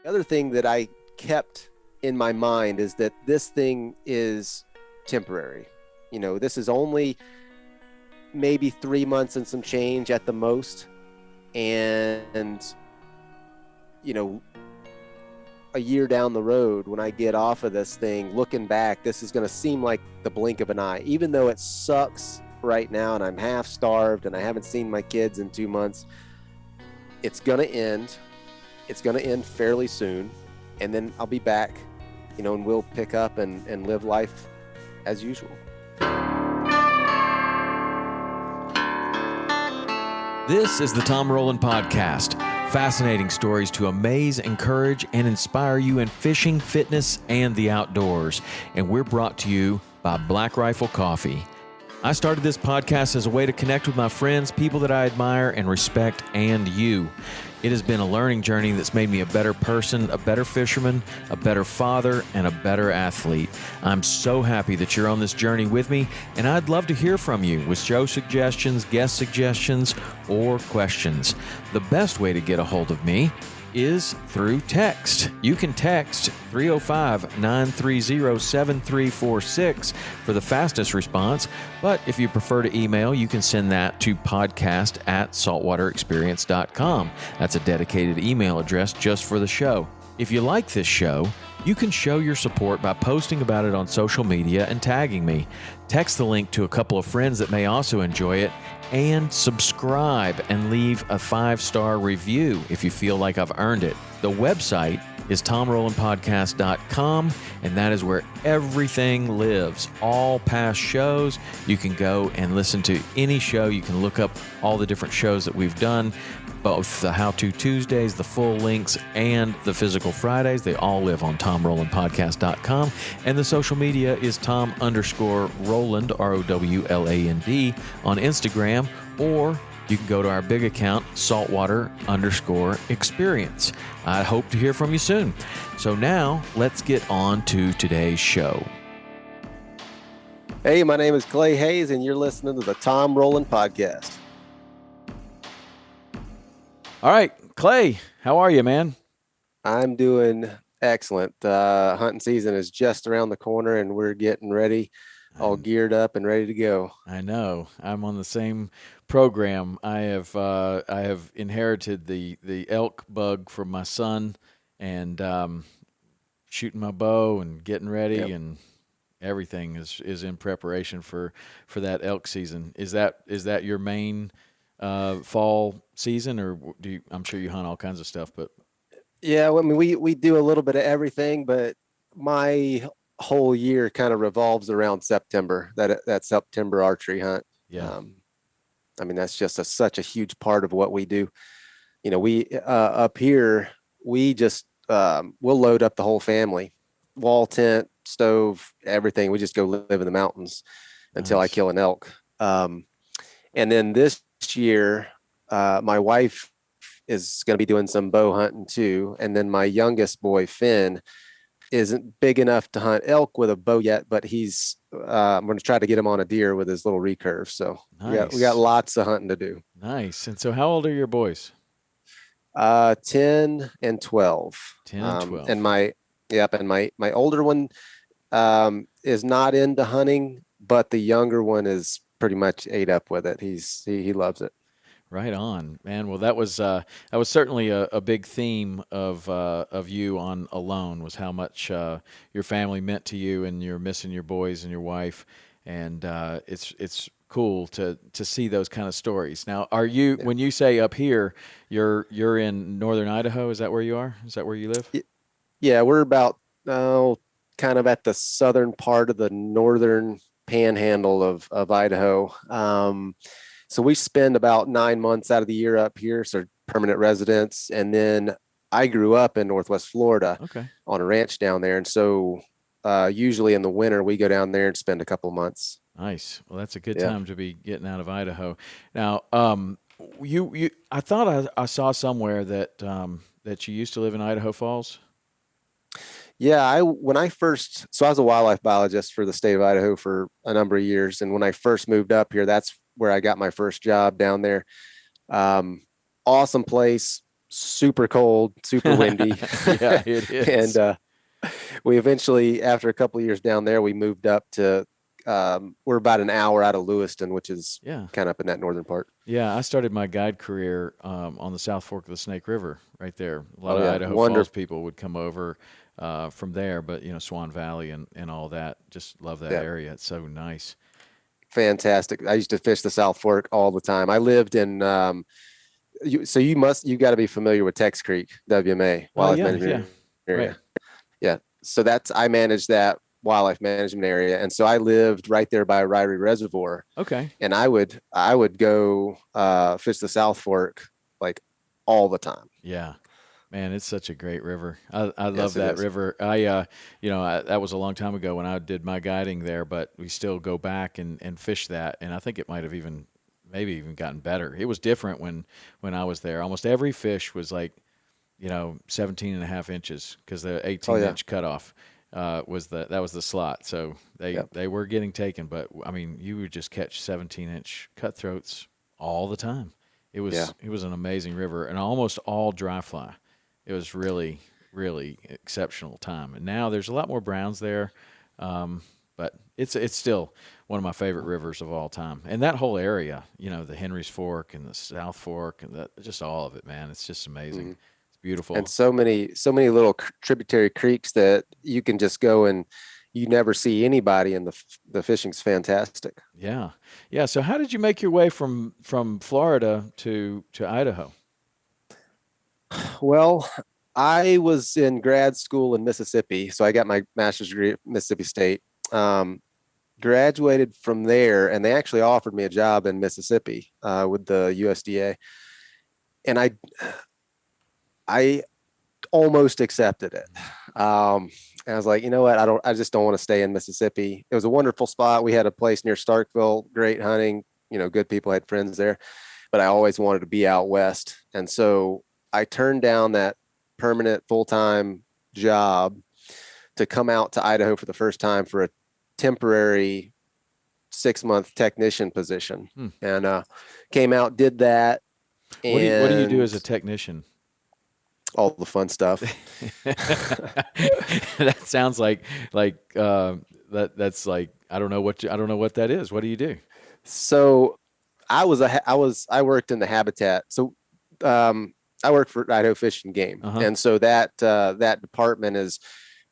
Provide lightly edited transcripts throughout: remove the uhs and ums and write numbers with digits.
The other thing that I kept in my mind is that this thing is temporary. This is only maybe 3 months and some change at the most. And, a year down the road, when I get off of this thing, looking back, this is going to seem like the blink of an eye, even though it sucks right now and I'm half starved and I haven't seen my kids in 2 months. It's going to end. It's going to end fairly soon. And then I'll be back, and we'll pick up and live life as usual. This is the Tom Rowland Podcast. Fascinating stories to amaze, encourage, and inspire you in fishing, fitness, and the outdoors. And we're brought to you by Black Rifle Coffee. I started this podcast as a way to connect with my friends, people that I admire and respect, and you. It has been a learning journey that's made me a better person, a better fisherman, a better father, and a better athlete. I'm so happy that you're on this journey with me, and I'd love to hear from you with show suggestions, guest suggestions, or questions. The best way to get a hold of me is through text. You can text 305-930-7346 for the fastest response, but if you prefer to email, you can send that to podcast@saltwaterexperience.com. That's a dedicated email address just for the show. If you like this show, you can show your support by posting about it on social media and tagging me. Text the link to a couple of friends that may also enjoy it, and subscribe and leave a 5-star review if you feel like I've earned it. The website is tomrowlandpodcast.com, and that is where everything lives. All past shows, you can go and listen to any show. You can look up all the different shows that we've done, both the How To Tuesdays, the full links, and the physical Fridays. They all live on tomrowlandpodcast.com. And the social media is Tom_Rowland, ROWLAND, on Instagram, or you can go to our big account, Saltwater_Experience. I hope to hear from you soon. So now, let's get on to today's show. Hey, my name is Clay Hayes, and you're listening to the Tom Rowland Podcast. All right, Clay, how are you, man? I'm doing excellent. Hunting season is just around the corner, and we're getting ready, all geared up and ready to go. I know. I'm on the same program. I have inherited the elk bug from my son, and shooting my bow and getting ready, and everything is in preparation for that elk season. Is that your main fall season, or I'm sure you hunt all kinds of stuff, but yeah, I mean, we do a little bit of everything, but my whole year kind of revolves around September, that September archery hunt. Yeah. I mean, that's just such a huge part of what we do. We up here, we just we'll load up the whole family, wall, tent, stove, everything. We just go live in the mountains until I kill an elk. And then this year, my wife is going to be doing some bow hunting too. And then my youngest boy, Finn, isn't big enough to hunt elk with a bow yet, but I'm going to try to get him on a deer with his little recurve. So nice. we got lots of hunting to do. Nice. And so how old are your boys? 10 and 12. 10 and 12. And my older one is not into hunting, but the younger one is pretty much ate up with it. He loves it. Right on, man. Well, that was certainly a big theme of you on Alone, was how much your family meant to you, and you're missing your boys and your wife, and it's cool to see those kind of stories. Now, are you when you say up here, you're in northern Idaho? Is that where you are? Is that where you live? Yeah, we're about kind of at the southern part of the northern panhandle of Idaho. So we spend about 9 months out of the year up here, so permanent residence. And then I grew up in Northwest Florida on a ranch down there. And so usually in the winter, we go down there and spend a couple of months. Nice. Well, that's a good time to be getting out of Idaho. Now, I thought I saw somewhere that you used to live in Idaho Falls. Yeah, I was a wildlife biologist for the state of Idaho for a number of years. And when I first moved up here, that's where I got my first job down there. Awesome place, super cold, super windy. Yeah, it And is. we eventually, after a couple of years down there, we moved up to, we're about an hour out of Lewiston, which is Yeah. kind of up in that northern part. Yeah, I started my guide career on the South Fork of the Snake River, right there. A lot Oh of yeah, Idaho Falls wonderful. people would come over from there, but Swan Valley and all that. Just love that Yeah, area. It's so nice. fantastic. I used to fish the South Fork all the time. I lived in, so you got to be familiar with Tex Creek, WMA, Oh Wildlife yeah, yeah, Management right. Area. Yeah. So I managed that wildlife management area. And so I lived right there by Ryrie Reservoir. Okay. And I would go fish the South Fork like all the time. Yeah. Man, it's such a great river. I love Yes, it that is. river. That was a long time ago when I did my guiding there, but we still go back and fish that. And I think it might have maybe even gotten better. It was different when I was there. Almost every fish was like, 17 and a half inches because the Oh 18 yeah. inch cutoff that was the slot. So Yep. they were getting taken, but I mean, you would just catch 17-inch cutthroats all the time. Yeah. It was an amazing river and almost all dry fly. It was really, really exceptional time. And now there's a lot more browns there, but it's still one of my favorite rivers of all time. And that whole area, the Henry's Fork and the South Fork and just all of it, man. It's just amazing. Hmm. It's beautiful. And so many little tributary creeks that you can just go and you never see anybody, and the fishing's fantastic. Yeah, yeah. So how did you make your way from Florida to Idaho? Well, I was in grad school in Mississippi, so I got my master's degree at Mississippi State. Um, Graduated from there, and they actually offered me a job in Mississippi with the USDA, and I almost accepted it. And I was like, you know what? I just don't want to stay in Mississippi. It was a wonderful spot. We had a place near Starkville, great hunting, good people, had friends there, but I always wanted to be out west. And so I turned down that permanent full-time job to come out to Idaho for the first time for a temporary 6-month technician position. Hmm. And came out, did that, What do you do as and a technician? all the fun stuff. That sounds that's like I don't know what that is. What do you do? So I worked in the habitat. So I work for Idaho Fish and Game, Uh-huh. and so that department is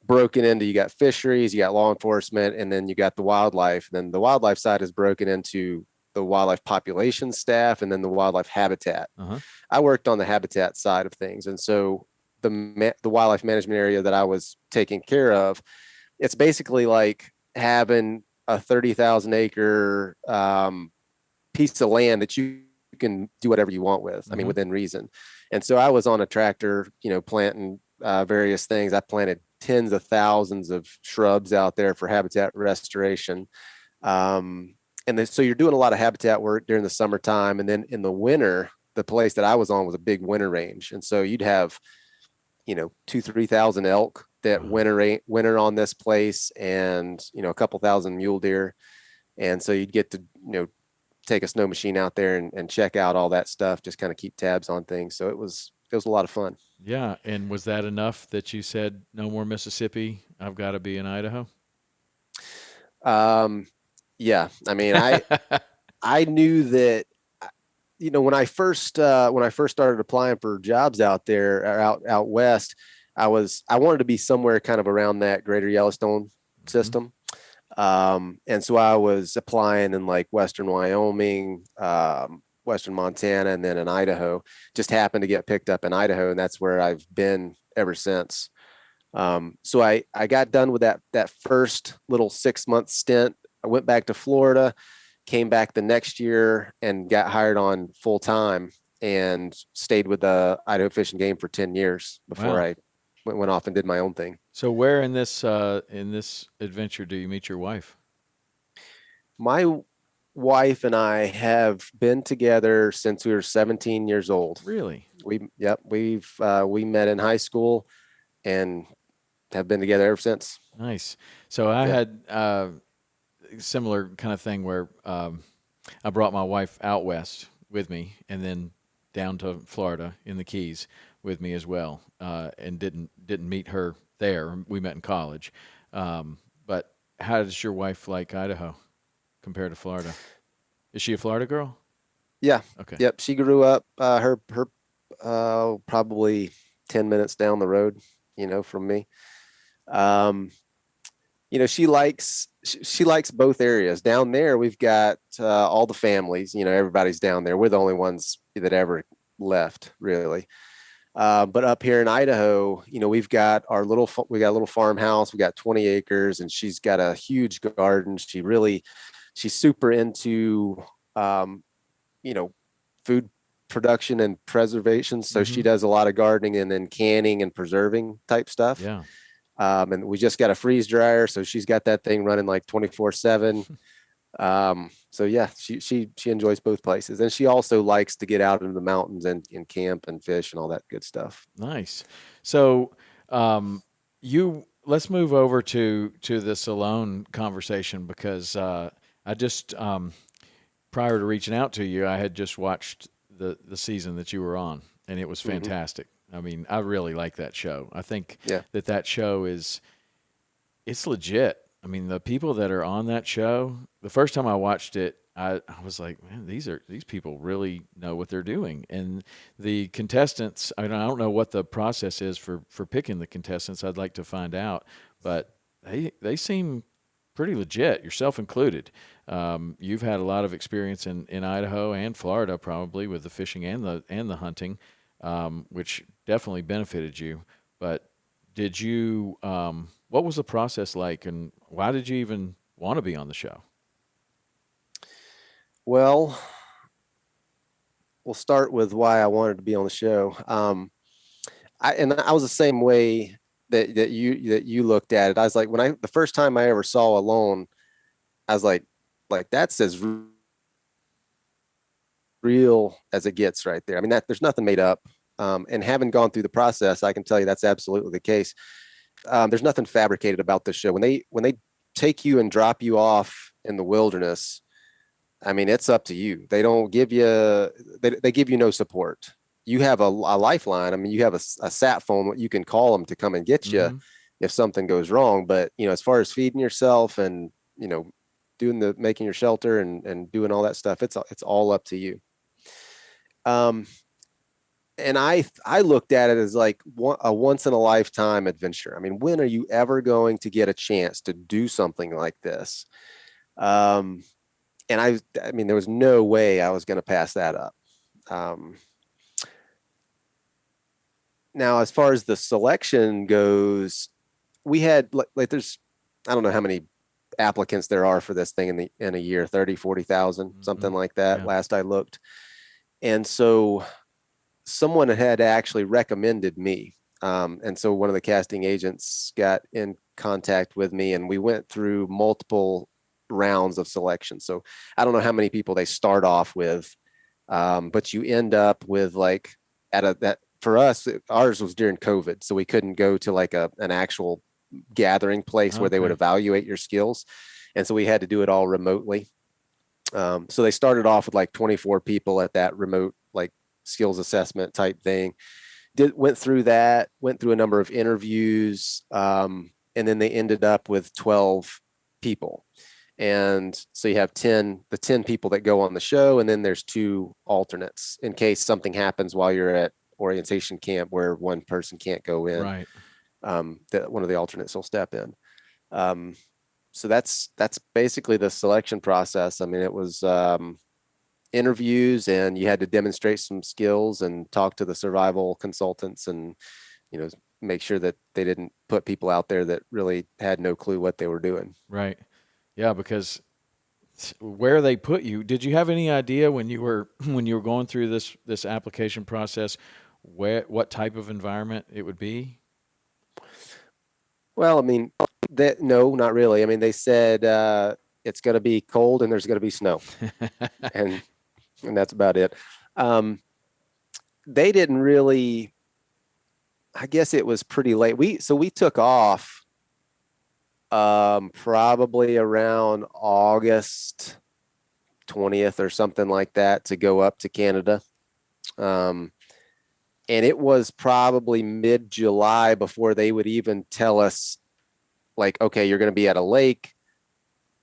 broken into, you got fisheries, you got law enforcement, and then you got the wildlife. And then the wildlife side is broken into the wildlife population staff and then the wildlife habitat. Uh-huh. I worked on the habitat side of things, and so the wildlife management area that I was taking care of, it's basically like having a 30,000 acre piece of land that you can do whatever you want with. I mean, Uh-huh. within reason. And so I was on a tractor, planting various things. I planted tens of thousands of shrubs out there for habitat restoration. So you're doing a lot of habitat work during the summertime. And then in the winter, the place that I was on was a big winter range. And so you'd have, 3,000 elk that Wow. winter on this place, and, a couple thousand mule deer. And so you'd get to, take a snow machine out there and check out all that stuff, just kind of keep tabs on things. So it was a lot of fun. Yeah, and was that enough that you said no more Mississippi? I've got to be in Idaho? Um, yeah, I mean, I knew that, when I first started applying for jobs out there or out west, I wanted to be somewhere kind of around that greater Yellowstone Mhm. system. And so I was applying in like Western Wyoming, Western Montana, and then in Idaho. Just happened to get picked up in Idaho, and that's where I've been ever since. So I got done with that first little 6-month stint. I went back to Florida, came back the next year, and got hired on full time, and stayed with the Idaho Fish and Game for 10 years before Wow. I went off and did my own thing. So where in this adventure do you meet your wife? My wife and I have been together since we were 17 years old. Really? We met in high school and have been together ever since. Nice. So I Yeah. had similar kind of thing where I brought my wife out west with me and then down to Florida in the Keys. with me as well, and didn't meet her there. We met in college. But how does your wife like Idaho compared to Florida? Is she a Florida girl? Yeah. Okay. Yep. She grew up, her probably 10 minutes down the road, from me. Um, she likes both areas. Down there, we've got all the families. Everybody's down there. We're the only ones that ever left, really. But up here in Idaho, we got a little farmhouse. We got 20 acres, and she's got a huge garden. She's super into, um, you know, food production and preservation. So she Mm-hmm. does a lot of gardening and then canning and preserving type stuff. Yeah. And we just got a freeze dryer, so she's got that thing running like 24/7. So yeah, she enjoys both places, and she also likes to get out into the mountains and camp and fish and all that good stuff. Nice. So, you let's move over to this alone conversation because I just prior to reaching out to you, I had just watched the season that you were on, and it was Hmm. fantastic. I mean, I really like that show. I think Yeah. that show it's legit. I mean, the people that are on that show, the first time I watched it, I was like, man, these people really know what they're doing. And the contestants, I mean, I don't know what the process is for picking the contestants. I'd like to find out, but they seem pretty legit, yourself included. You've had a lot of experience in Idaho and Florida, probably with the fishing and the hunting, which definitely benefited you. But did you? What was the process like, and why did you even want to be on the show? Well, we'll start with why I wanted to be on the show. I was the same way that you looked at it. I was like, the first time I ever saw Alone, I was like that's as real as it gets right there. I mean, that there's nothing made up. And having gone through the process, I can tell you that's absolutely the case. There's nothing fabricated about this show. When they take you and drop you off in the wilderness, I mean, it's up to you. They don't give you they give you no support. You have a lifeline. I mean, you have a sat phone you can call them to come and get you Mm-hmm. if something goes wrong. But as far as feeding yourself and doing the making your shelter and doing all that stuff, it's all up to you. Um, and I looked at it as like a once in a lifetime adventure. I mean, when are you ever going to get a chance to do something like this? Um, and I mean, there was no way I was going to pass that up. Um, Now, as far as the selection goes, we had there's I don't know how many applicants there are for this thing in a year, 30, 40,000, Mm-hmm. something like that. Yeah. Last I looked. And so someone had actually recommended me. And so one of the casting agents got in contact with me, and we went through multiple rounds of selection. So I don't know how many people they start off with, but you end up with like that for us, ours was during COVID, so we couldn't go to like an actual gathering place where they would Okay. evaluate your skills, and so we had to do it all remotely. So they started off with like 24 people at that remote like skills assessment type thing. Went through that, went through a number of interviews, and then they ended up with 12 people. And so you have the 10 people that go on the show, and then there's two alternates in case something happens while you're at orientation camp where one person can't go in. Right. That one of the alternates will step in. Um, so that's basically the selection process. I mean, it was interviews, and you had to demonstrate some skills and talk to the survival consultants, and you know make sure that they didn't put people out there that really had no clue what they were doing. Right. Yeah, because where they put you, did you have any idea when you were when you were going through this application process what type of environment it would be? Well, I mean, no, not really. I mean, they said it's going to be cold and there's going to be snow, and and that's about it. Um, they didn't really. I guess it was pretty late. We took off probably around August 20th or something like that to go up to Canada. Um, And it was probably mid-July before they would even tell us, like, okay, you're going to be at a lake,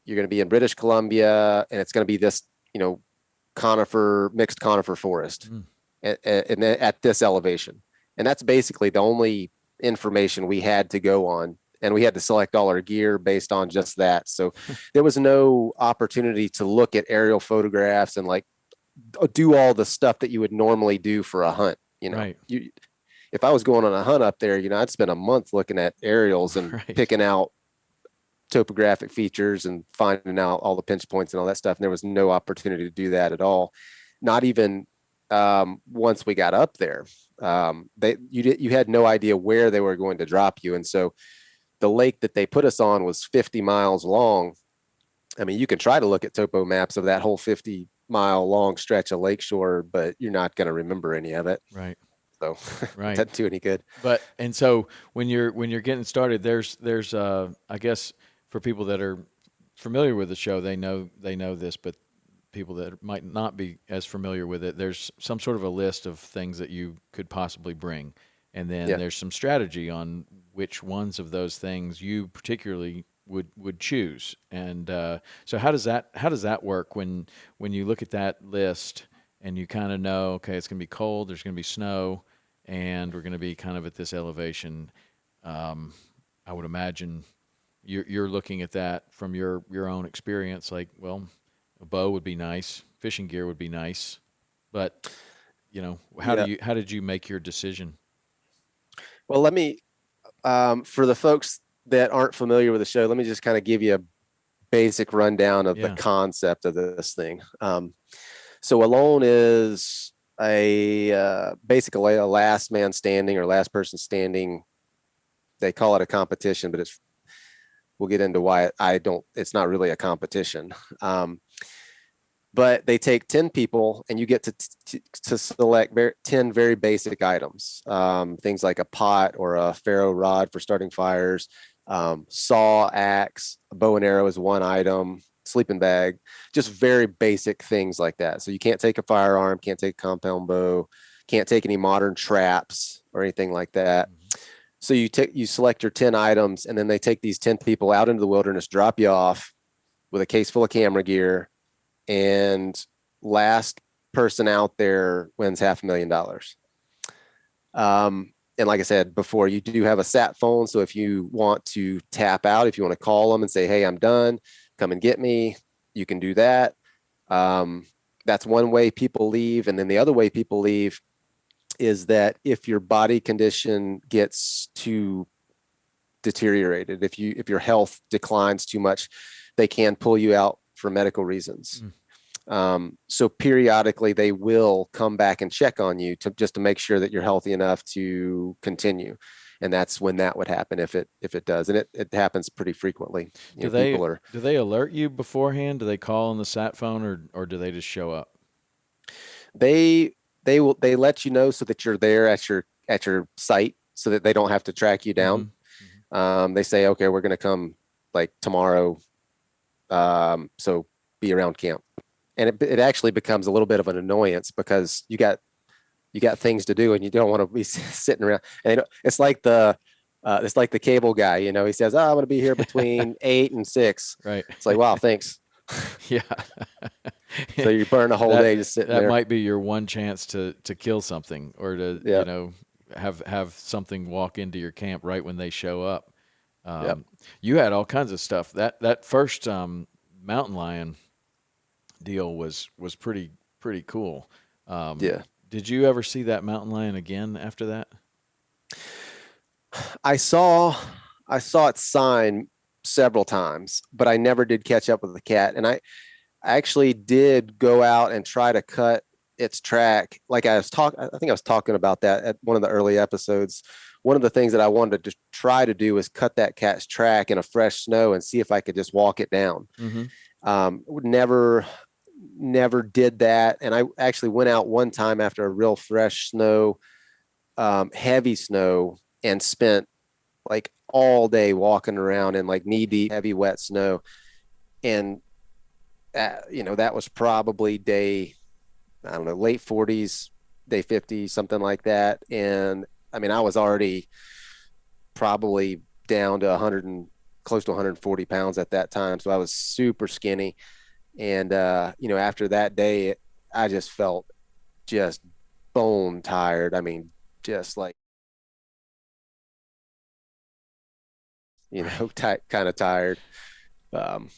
you're going to be in British Columbia, and it's going to be this, mixed conifer forest, and at this elevation. And that's basically the only information we had to go on. And we had to select all our gear based on just that. So there was no opportunity to look at aerial photographs and like do all the stuff that you would normally do for a hunt. Right. If I was going on a hunt up there, I'd spend a month looking at aerials and Right. picking out topographic features and finding out all the pinch points and all that stuff. And there was no opportunity to do that at all. Not even once we got up there. You had no idea where they were going to drop you. And so the lake that they put us on was 50 miles long. I mean, you can try to look at topo maps of that whole 50-mile long stretch of lakeshore, but you're not going to remember any of it. Right. So Right. it doesn't do any good. And so when you're getting started, there's I guess for people that are familiar with the show, they know this, but people that might not be as familiar with it, there's some sort of a list of things that you could possibly bring, and then there's some strategy on which ones of those things you particularly would choose. And so how does that work when you look at that list and you kind of know, okay, it's going to be cold, there's going to be snow, and we're going to be kind of at this elevation? I would imagine you're looking at that from your own experience, like, well, a bow would be nice, fishing gear would be nice, but how did you make your decision? Well, let me, for the folks that aren't familiar with the show, let me just kind of give you a basic rundown of the concept of this thing. So Alone is basically a last man standing or last person standing. They call it a competition, but we'll get into why it's not really a competition. But they take 10 people and you get to select 10 very basic items. Things like a pot or a ferro rod for starting fires, saw, axe, a bow and arrow is one item, sleeping bag, just very basic things like that. So you can't take a firearm, can't take a compound bow, can't take any modern traps or anything like that. So you select your 10 items, and then they take these 10 people out into the wilderness, drop you off with a case full of camera gear, and last person out there wins $500,000. And like I said before, you do have a sat phone. So if you want to tap out, if you want to call them and say, hey, I'm done, come and get me, you can do that. That's one way people leave. And then the other way people leave is that if your body condition gets too deteriorated, if your health declines too much, they can pull you out for medical reasons. So periodically they will come back and check on you just to make sure that you're healthy enough to continue. And that's when that would happen if it does. And it happens pretty frequently. Do they alert you beforehand? Do they call on the sat phone or do they just show up? They let you know so that you're there at your site so that they don't have to track you down. They say, okay, we're going to come like tomorrow. So be around camp. And it actually becomes a little bit of an annoyance because you got things to do and you don't want to be sitting around. And it's like the cable guy, he says, I'm going to be here between 8 and 6. Right. It's like, wow, thanks. Yeah. So you burn a whole day just sitting there. That might be your one chance to kill something or to, have something walk into your camp right when they show up. You had all kinds of stuff. That first mountain lion deal was pretty cool. Did you ever see that mountain lion again after that? I saw its sign several times, but I never did catch up with the cat. And I actually did go out and try to cut its track. Like I think I was talking about that at one of the early episodes. One of the things that I wanted to try to do was cut that cat's track in a fresh snow and see if I could just walk it down. Never did that. And I actually went out one time after a real fresh snow, heavy snow, and spent like all day walking around in like knee deep, heavy, wet snow. And, that was probably day, I don't know, late 40s, day 50, something like that. And I mean, I was already probably down to 100 and close to 140 pounds at that time. So I was super skinny. And, after that day, I just felt just bone tired. I mean, just like, Right. kind of tired.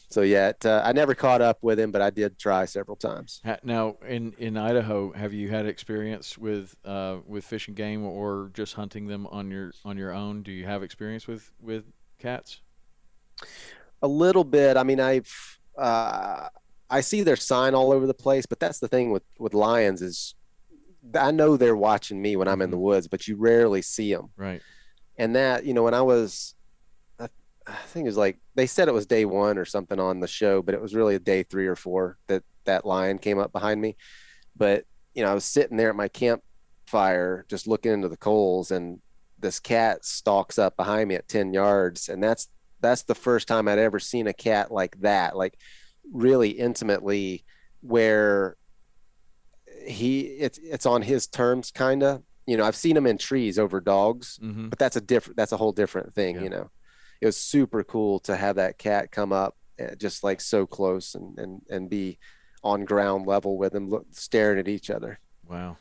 So yeah, I never caught up with him, but I did try several times. Now, in Idaho, have you had experience with fish and game, or just hunting them on your own? Do you have experience with cats? A little bit. I mean, I see their sign all over the place, but that's the thing with lions is I know they're watching me when I'm in the Hmm. woods, but you rarely see them. Right. And that, when I, I think it was like they said it was day one or something on the show, but it was really a day 3 or 4 that lion came up behind me. But I was sitting there at my campfire just looking into the coals, and this cat stalks up behind me at 10 yards, and that's the first time I'd ever seen a cat like that, like really intimately, where it's on his terms, kind of. I've seen him in trees over dogs, Hmm. but that's a whole different thing. Yeah. It was super cool to have that cat come up, just like so close, and be on ground level with him, staring at each other. Wow.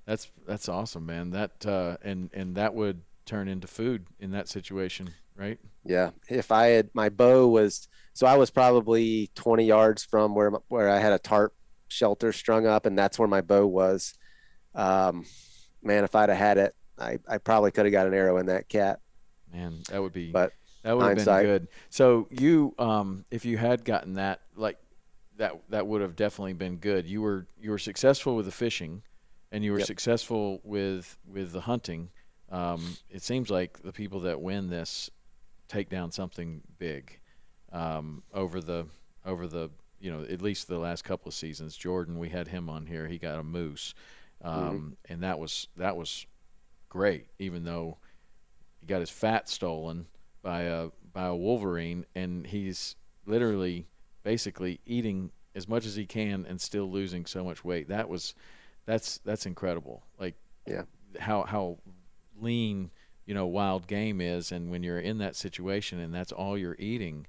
That's awesome, man. That and that would turn into food in that situation, right? Yeah, if I had my bow was so I was probably 20 yards from where I had a tarp shelter strung up, and that's where my bow was. Um, Man, if I'd have had it, I probably could have got an arrow in that cat. Man, But that would have been hindsight, good. So you, if you had gotten that, like that would have definitely been good. You were successful with the fishing, and you were yep. successful with the hunting. It seems like the people that win this take down something big over the at least the last couple of seasons. Jordan, we had him on here. He got a moose, Hmm. and that was great. Even though he got his fat stolen by a wolverine, and he's literally basically eating as much as he can and still losing so much weight. That's incredible. Like Yeah. how lean wild game is, and when you're in that situation and that's all you're eating,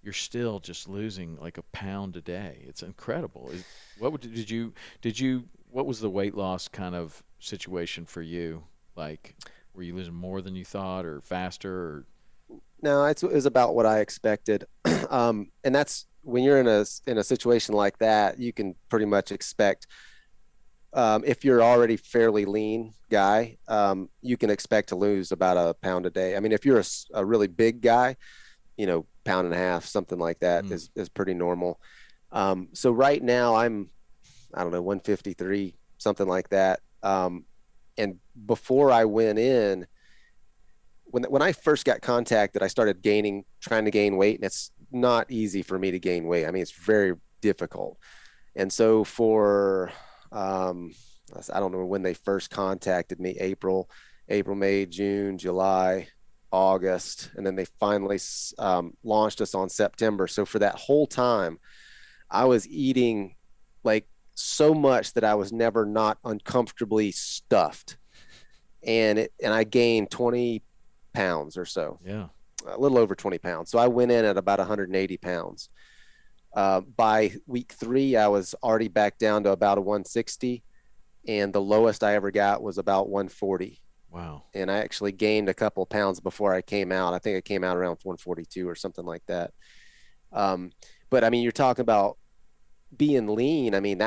you're still just losing like a pound a day. It's incredible. Did you what was the weight loss kind of situation for you? Like, were you losing more than you thought, or faster, or No, it was about what I expected. And that's when you're in a situation like that, you can pretty much expect, if you're already fairly lean guy, you can expect to lose about a pound a day. I mean, if you're a really big guy, pound and a half, something like that mm, is pretty normal. So right now I don't know, 153, something like that. And before I went in, when I first got contacted, I started trying to gain weight, and it's not easy for me to gain weight. I mean, it's very difficult. And so um, I don't know when they first contacted me, April, May, June, July, August, and then they finally launched us on September. So for that whole time, I was eating like so much that I was never not uncomfortably stuffed. And I gained 20 pounds or so, yeah, a little over 20 pounds. So I went in at about 180 pounds. By week 3, I was already back down to about a 160, and the lowest I ever got was about 140. wow, And I actually gained a couple of pounds before I came out. I think I came out around 142 or something like that. Um, but I mean, you're talking about being lean. I mean,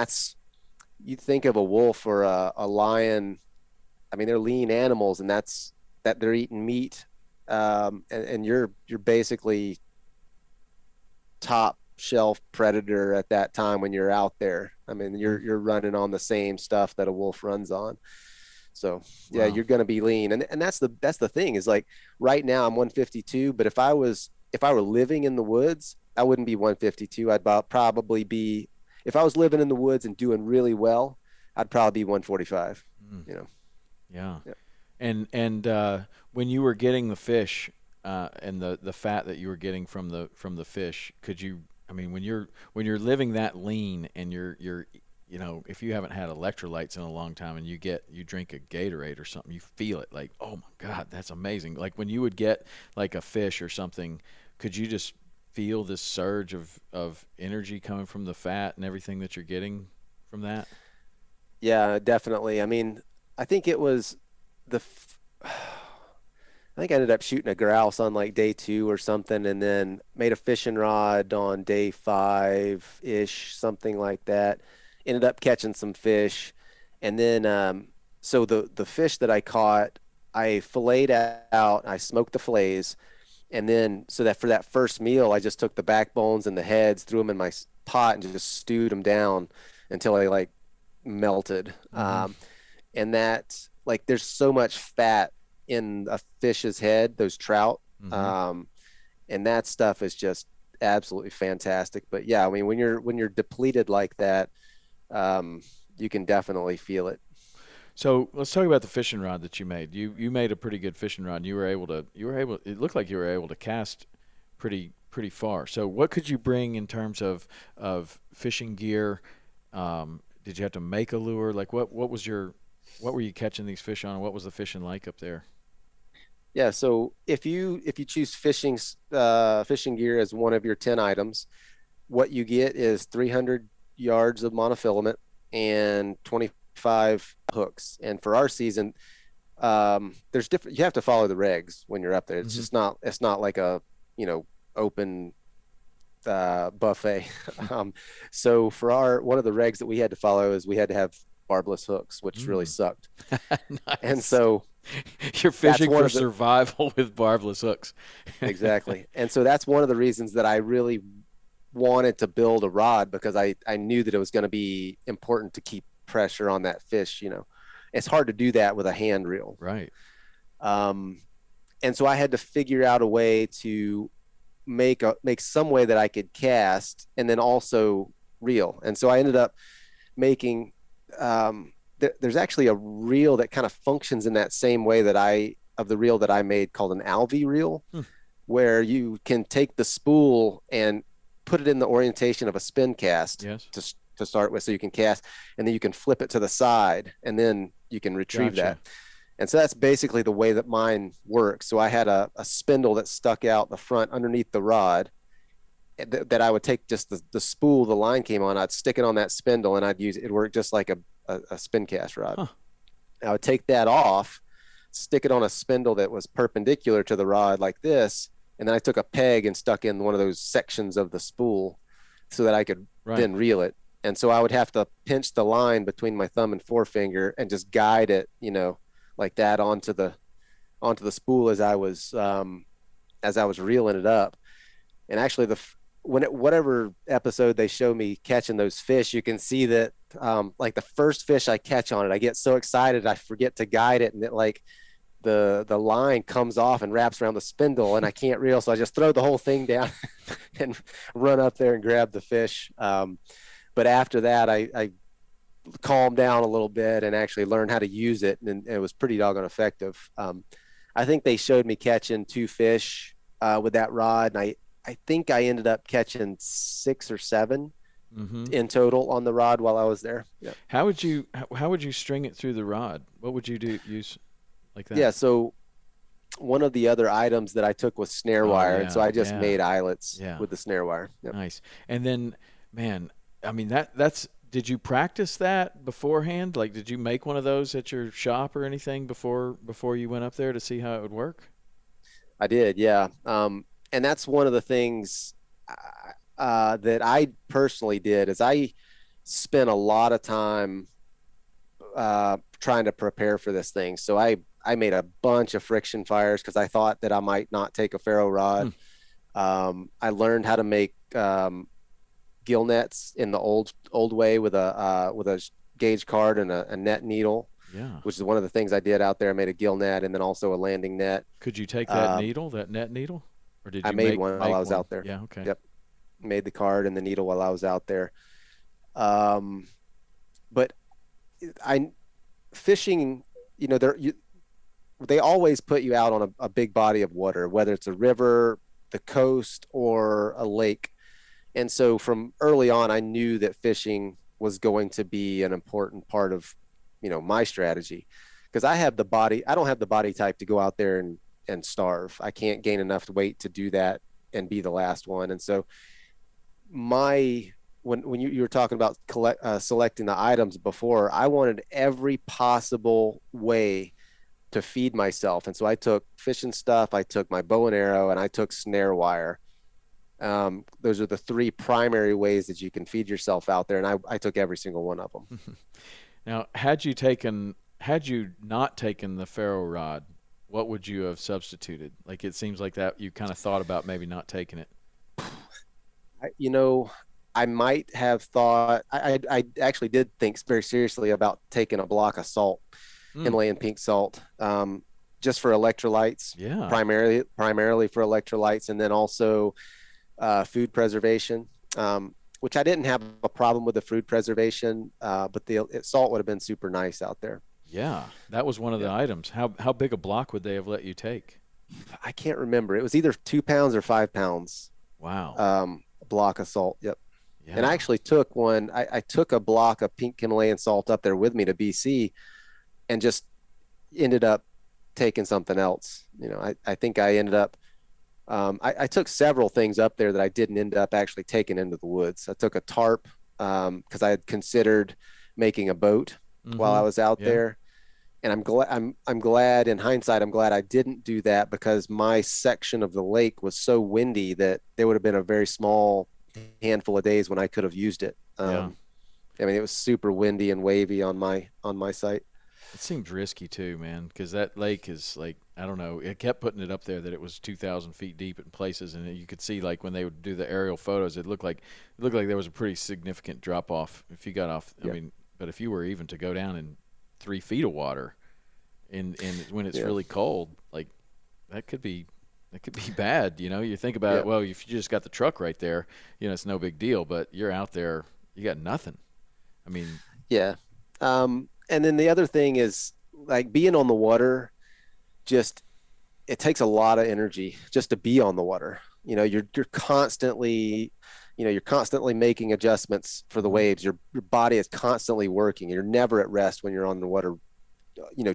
you think of a wolf or a lion. I mean, they're lean animals, and that they're eating meat. And you're basically top shelf predator at that time when you're out there. I mean, mm, you're running on the same stuff that a wolf runs on. So yeah, wow, you're going to be lean, and that's the thing is, like, right now I'm 152, but if I were living in the woods, I wouldn't be 152. I'd probably be, if I was living in the woods and doing really well, I'd probably be 145. mm, You know, yeah. yeah. And when you were getting the fish and the fat that you were getting from the fish, could you? I mean, when you're living that lean and you're if you haven't had electrolytes in a long time and you drink a Gatorade or something, you feel it like, oh my God, that's amazing. Like when you would get like a fish or something, could you just feel this surge of energy coming from the fat and everything that you're getting from that? Yeah, definitely. I mean, I think it was I think I ended up shooting a grouse on like day 2 or something, and then made a fishing rod on day 5-ish, something like that. Ended up catching some fish, and then so the fish that I caught, I filleted out. I smoked the fillets, and then so that for that first meal, I just took the backbones and the heads, threw them in my pot, and just stewed them down until they like melted. Mm-hmm. And that like there's so much fat in a fish's head, those trout. Mm-hmm. Um, and that stuff is just absolutely fantastic. But yeah, I mean, when you're depleted like that, you can definitely feel it. So let's talk about the fishing rod that you made. You made a pretty good fishing rod. It looked like you were able to cast pretty far. So what could you bring in terms of fishing gear? Did you have to make a lure? Like what were you catching these fish on? What was the fishing like up there? Yeah, so if you choose fishing gear as one of your 10 items, what you get is 300 yards of monofilament and 25 hooks. And for our season, there's different. You have to follow the regs when you're up there. It's Mm-hmm. just not. It's not like a open buffet. So for our one of the regs that we had to follow is we had to have barbless hooks, which really Mm. sucked. And Nice. so You're that's fishing one for of the survival with barbless hooks. exactly. And so that's one of the reasons that I really wanted to build a rod, because I knew that it was going to be important to keep pressure on that fish. It's hard to do that with a hand reel. Right. Um, and so I had to figure out a way to make some way that I could cast and then also reel. And so I ended up making there's actually a reel that kind of functions in that same way of the reel that I made, called an Alvi reel, Hmm. where you can take the spool and put it in the orientation of a spin cast Yes. to start with, so you can cast, and then you can flip it to the side, and then you can retrieve Gotcha. that. And so that's basically the way that mine works. So I had a spindle that stuck out the front underneath the rod, that I would take just the spool the line came on. I'd stick it on that spindle, and I'd use it. It worked just like a spin cast rod. Huh. I would take that off, stick it on a spindle that was perpendicular to the rod like this, and then I took a peg and stuck in one of those sections of the spool so that I could Right. then reel it. And so I would have to pinch the line between my thumb and forefinger and just guide it, like that onto the spool as I was reeling it up. And actually, whatever episode they show me catching those fish, you can see that like the first fish I catch on it, I get so excited I forget to guide it, and it like the line comes off and wraps around the spindle, and I can't reel, so I just throw the whole thing down and run up there and grab the fish. But after that, I calmed down a little bit and actually learned how to use it, and it was pretty doggone effective. I think they showed me catching 2 fish with that rod, and I think I ended up catching 6 or 7 Mm-hmm. in total on the rod while I was there. Yeah. How would you string it through the rod? What would you use like that? Yeah. So one of the other items that I took was snare Oh wire, and so yeah, I just yeah, made eyelets yeah. with the snare wire. Yep. Nice. And then, man, I mean that's. Did you practice that beforehand? Like, did you make one of those at your shop or anything before you went up there to see how it would work? I did. Yeah. And that's one of the things that I personally did, is I spent a lot of time trying to prepare for this thing. So I made a bunch of friction fires because I thought that I might not take a ferro rod. I learned how to make gill nets in the old way with a gauge card and a net needle, Yeah. which is one of the things I did out there. I made a gill net and then also a landing net. Could you take that Um, needle, that net needle, or did I you made make one while make I was one? out there. Yeah. Okay. Yep, made the card and the needle while I was out there. Um, but I fishing, they always put you out on a big body of water, whether it's a river, the coast, or a lake. And so from early on, I knew that fishing was going to be an important part of, my strategy, because I don't have the body type to go out there and starve. I can't gain enough weight to do that and be the last one. And so when you were talking about selecting the items before, I wanted every possible way to feed myself. And so I took fishing stuff, I took my bow and arrow, and I took snare wire. Those are the three primary ways that you can feed yourself out there. And I took every single one of them. Now, had you not taken the ferro rod, what would you have substituted? Like, it seems like that you kind of thought about maybe not taking it. I might have thought, I actually did think very seriously about taking a block of salt, Himalayan pink salt, just for electrolytes. Yeah. Primarily for electrolytes, and then also food preservation, which I didn't have a problem with the food preservation, but the salt would have been super nice out there. Yeah, that was one of the items. How big a block would they have let you take? I can't remember. It was either 2 pounds or 5 pounds. Wow. A block of salt. Yep. Yeah. And I actually took one. I took a block of pink Himalayan salt up there with me to BC, and just ended up taking something else. I think I ended up. I took several things up there that I didn't end up actually taking into the woods. I took a tarp because I had considered making a boat while I was out there. And I'm glad in hindsight, I'm glad I didn't do that, because my section of the lake was so windy that there would have been a very small handful of days when I could have used it. I mean, it was super windy and wavy on my site. It seems risky too, man, because that lake is like, I don't know, it kept putting it up there that it was 2,000 feet deep in places, and you could see, like, when they would do the aerial photos, it looked like there was a pretty significant drop off if you got off. I mean, but if you were even to go down in 3 feet of water, and when it's really cold, like, that could be bad. You think about it. Well, if you just got the truck right there, it's no big deal. But you're out there, you got nothing. I mean, yeah. And then the other thing is, like, being on the water, it takes a lot of energy just to be on the water. You're constantly making adjustments for the waves. Your body is constantly working. You're never at rest when you're on the water,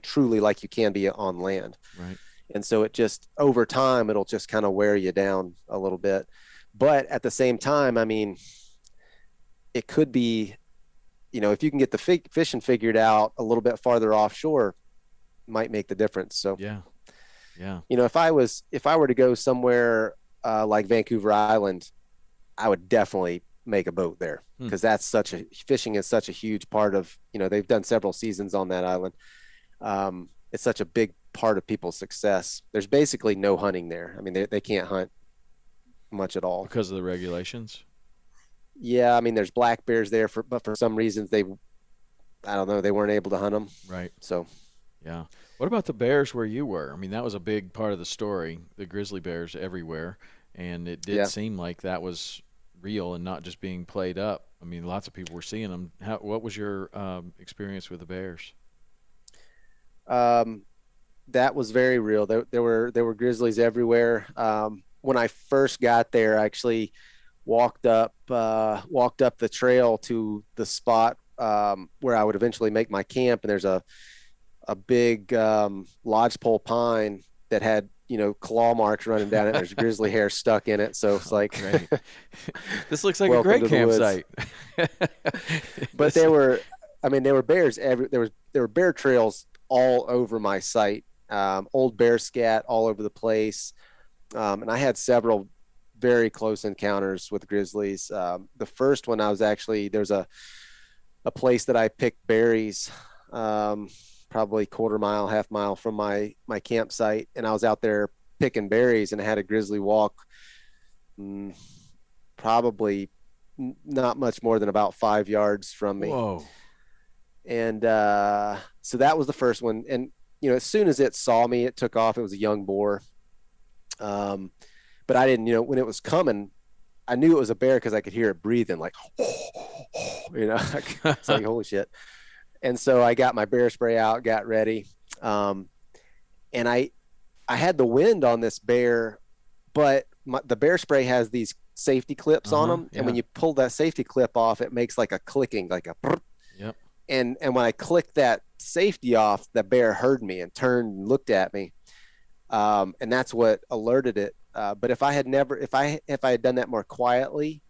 truly like you can be on land. Right. And so it just, over time, it'll just kind of wear you down a little bit. But at the same time, I mean, it could be, if you can get the fishing figured out a little bit farther offshore, might make the difference. So, yeah. If I were to go somewhere like Vancouver Island, I would definitely make a boat there, because fishing is such a huge part of, they've done several seasons on that island. It's such a big part of people's success. There's basically no hunting there. I mean, they can't hunt much at all because of the regulations. Yeah, I mean, there's black bears there, but for some reasons I don't know, they weren't able to hunt them. Right. So, yeah. What about the bears where you were? I mean, that was a big part of the story. The grizzly bears everywhere, and it did seem like that was real and not just being played up. I mean, lots of people were seeing them. What was your experience with the bears? That was very real. There were grizzlies everywhere. When I first got there, I actually walked up the trail to the spot where I would eventually make my camp, and there's a big lodgepole pine that had claw marks running down it. There's grizzly hair stuck in it, so it's like this looks like a great campsite. But there were bears there were bear trails all over my site, old bear scat all over the place, and I had several very close encounters with grizzlies. The first one, I was actually, there's a place that I picked berries, probably half mile from my campsite, and I was out there picking berries, and I had a grizzly walk probably not much more than about 5 yards from me. Whoa. And so that was the first one, and as soon as it saw me, it took off. It was a young boar, but I didn't, when it was coming, I knew it was a bear because I could hear it breathing, like, it's like, holy shit. And so I got my bear spray out, got ready. And I had the wind on this bear, but the bear spray has these safety clips on them. And when Yeah. you pull that safety clip off, it makes like a clicking, like a brrr. Yep. And when I clicked that safety off, the bear heard me and turned and looked at me. And that's what alerted it. But if I had done that more quietly,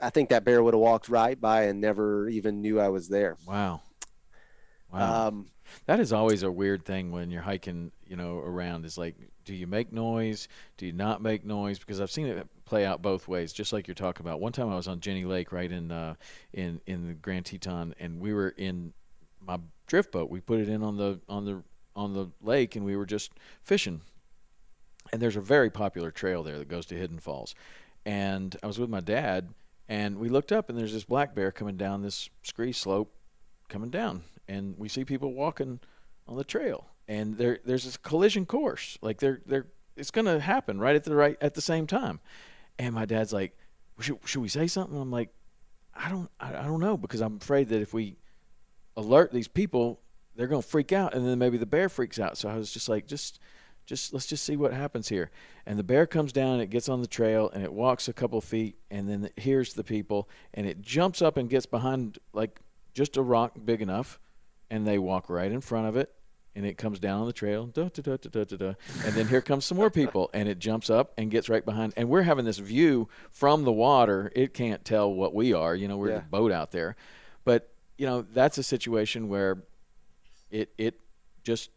I think that bear would have walked right by and never even knew I was there. Wow. Wow. Um, That is always a weird thing when you're hiking, around is like, do you make noise? Do you not make noise? Because I've seen it play out both ways, just like you're talking about. One time I was on Jenny Lake, right in the Grand Teton, and we were in my drift boat. We put it in on the lake, and we were just fishing. And there's a very popular trail there that goes to Hidden Falls. And I was with my dad, and we looked up, and there's this black bear coming down this scree slope, coming down, and we see people walking on the trail, and there's this collision course, like they're it's going to happen right at the same time. And my dad's like, should we say something? I'm like, I don't know, because I'm afraid that if we alert these people, they're going to freak out, and then maybe the bear freaks out. So I was just like, just let's just see what happens here. And the bear comes down, and it gets on the trail, and it walks a couple feet, and then it hears the people, and it jumps up and gets behind like just a rock big enough, and they walk right in front of it, and it comes down on the trail, and then here comes some more people, and it jumps up and gets right behind, and we're having this view from the water. It can't tell what we are, we're in a boat out there, but that's a situation where it just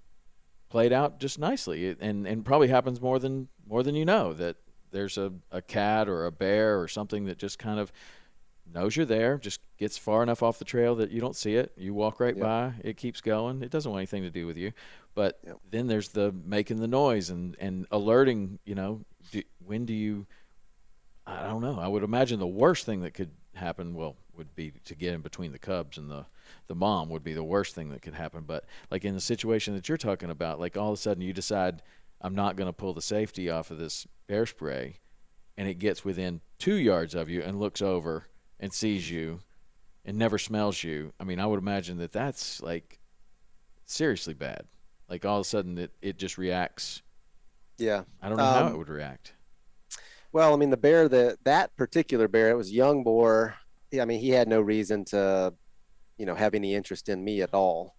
played out just nicely, and probably happens more than that there's a cat or a bear or something that just kind of knows you're there, just gets far enough off the trail that you don't see it. You walk right by, it keeps going. It doesn't want anything to do with you. But then there's the making the noise and alerting, when do you, I don't know. I would imagine the worst thing that could happen, would be to get in between the cubs, and the mom would be the worst thing that could happen. But like in the situation that you're talking about, like all of a sudden you decide, I'm not going to pull the safety off of this bear spray, and it gets within 2 yards of you and looks over and sees you and never smells you. I mean, I would imagine that that's like seriously bad. Like all of a sudden it just reacts. Yeah. I don't know how it would react. Well, I mean, the bear, that particular bear, it was young boar. I mean, he had no reason to, have any interest in me at all.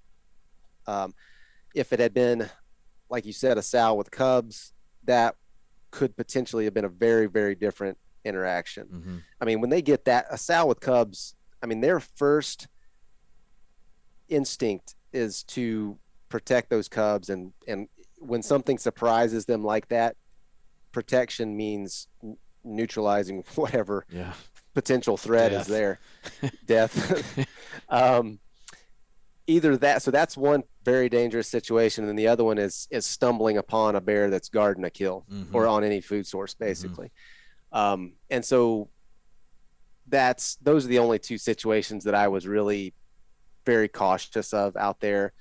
If it had been, like you said, a sow with cubs, that could potentially have been a very, very different interaction. Mm-hmm. I mean, when they get a sow with cubs, I mean, their first instinct is to protect those cubs. And when something surprises them like that, protection means neutralizing whatever potential threat is there. Death. Either that, so that's one very dangerous situation, and the other one is stumbling upon a bear that's guarding a kill, or on any food source, basically. And so those are the only two situations that I was really very cautious of out there.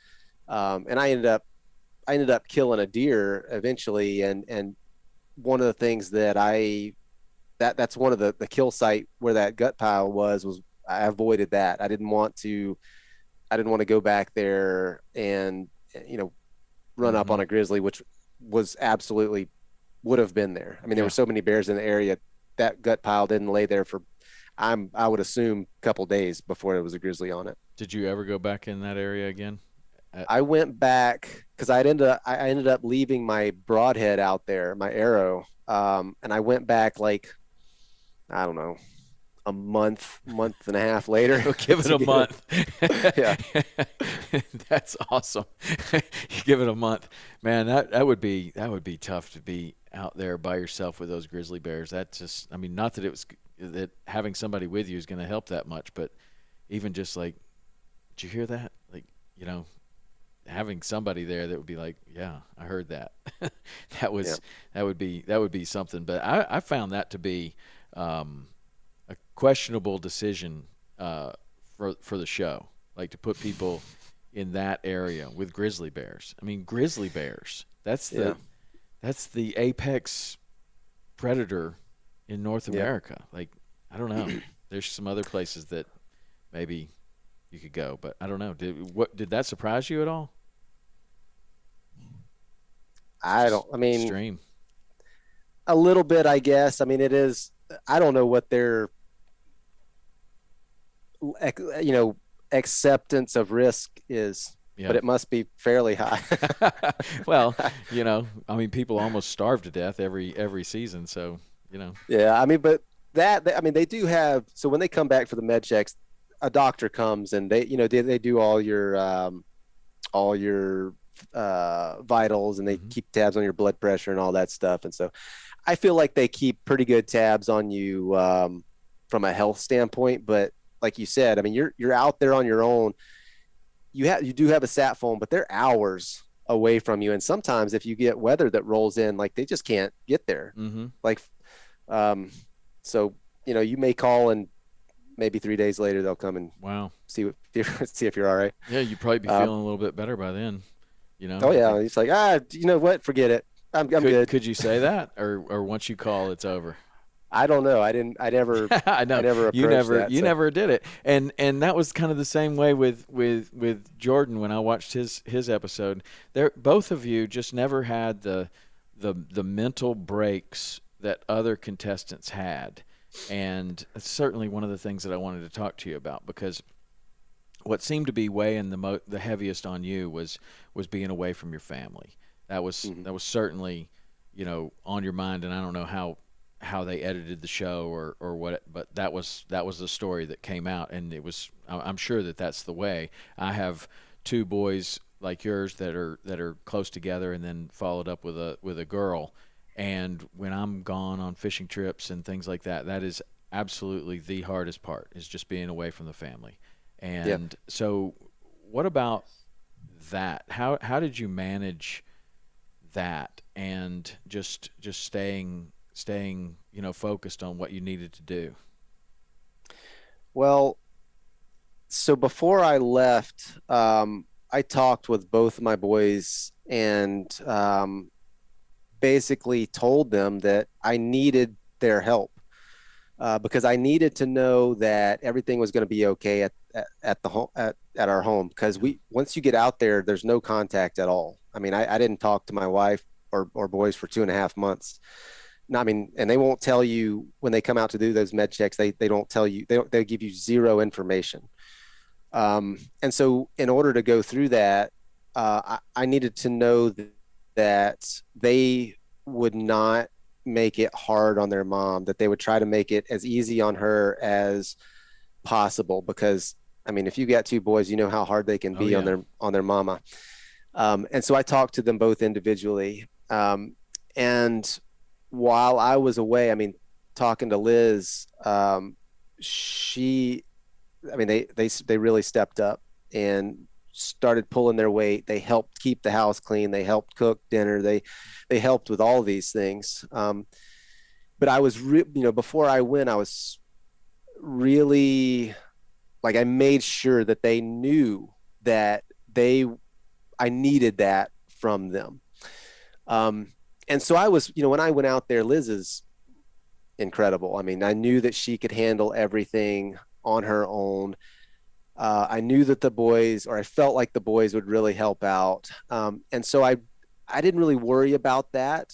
And I ended up killing a deer eventually, and one of the things that's one of the kill site where that gut pile was I avoided that. I didn't want to go back there and run up on a grizzly, which was absolutely would have been there. I mean, there were so many bears in the area. That gut pile didn't lay there for, I would assume, a couple days before there was a grizzly on it. Did you ever go back in that area again? I went back because I ended up leaving my broadhead out there, my arrow, and I went back like, I don't know, a month and a half later. Give it a month. Yeah. That's awesome. You give it a month, man. That would be tough to be out there by yourself with those grizzly bears. That just, I mean, not that that having somebody with you is going to help that much, but even just like, did you hear that? Like, having somebody there that would be like, yeah, I heard that. that would be something. But I found that to be a questionable decision for the show, like to put people in that area with grizzly bears. I mean, grizzly bears, that's the apex predator in North America. Like, I don't know. There's some other places that maybe you could go, but I don't know. Did that surprise you at all? I mean, extreme. A little bit, I guess. I mean, it is I don't know what their, you know, acceptance of risk is, but Yeah. it must be fairly high. Well, I mean, people almost starve to death every season, so you know. Yeah, I mean, but I mean, they do have. So when they come back for the med checks, a doctor comes and they do all your vitals, and they Hmm. keep tabs on your blood pressure and all that stuff. And so I feel like they keep pretty good tabs on you from a health standpoint. But like you said, I mean, you're out there on your own. You do have a sat phone, but they're hours away from you. And sometimes if you get weather that rolls in, like they just can't get there. Hmm. Like um, so you may call and maybe 3 days later they'll come and Wow. see what see if you're all right. Yeah, you'd probably be Um, feeling a little bit better by then. You know, oh yeah, he's like, you know what? Forget it. I'm could good. could you say that, or once you call, it's over? I don't know. I didn't. I never. I I know never you approached never that. you So never did it, and that was kind of the same way with Jordan when I watched his episode. There, both of you just never had the mental breaks that other contestants had, and it's certainly one of the things that I wanted to talk to you about, because what seemed to be weighing the heaviest on you was being away from your family. mhm. That was certainly, on your mind, and I don't know how they edited the show or what, but that was the story that came out, and I'm sure that that's the way. I have two boys like yours that are close together, and then followed up with a girl, and when I'm gone on fishing trips and things like that, that is absolutely the hardest part, is just being away from the family. Yeah. And so, what about that? How did you manage that, and just staying focused on what you needed to do? Well, so before I left, I talked with both of my boys and basically told them that I needed their help because I needed to know that everything was going to be okay at the home at our home, because Yeah. we once you get out there, there's no contact at all. I mean, I didn't talk to my wife or boys for 2.5 months. No, I mean, and they won't tell you when they come out to do those med checks. They don't tell you. They give you zero information. And so, in order to go through that, I needed to know that they would not make it hard on their mom, that they would try to make it as easy on her as possible. Because, I mean, if you got two boys, you know how hard they can Oh be on yeah. their mama. And so I talked to them both individually. And while I was away, I mean, talking to Liz, she I mean, they really stepped up and started pulling their weight. They helped keep the house clean. They helped cook dinner. They helped with all these things. But I was, before I went, I was really like, I made sure that they knew that I needed that from them. Um, and so I was, when I went out there, Liz is incredible. I mean, I knew that she could handle everything on her own. I knew that the boys, or I felt like the boys would really help out. And so I didn't really worry about that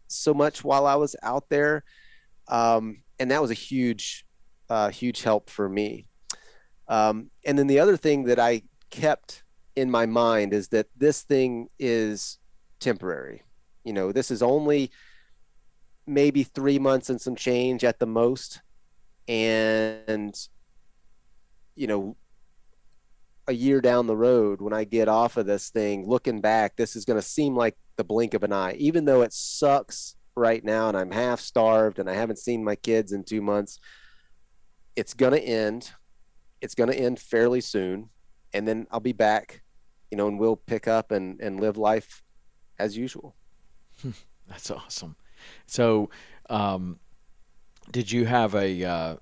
so much while I was out there. And that was a huge help for me. And then the other thing that I kept in my mind is that this thing is temporary. This is only maybe 3 months and some change at the most. And, you know, a year down the road, when I get off of this thing, looking back, this is going to seem like the blink of an eye, even though it sucks right now and I'm half starved and I haven't seen my kids in 2 months. It's going to end. It's going to end fairly soon. And then I'll be back, and we'll pick up and live life as usual. That's awesome. So, um, did you have a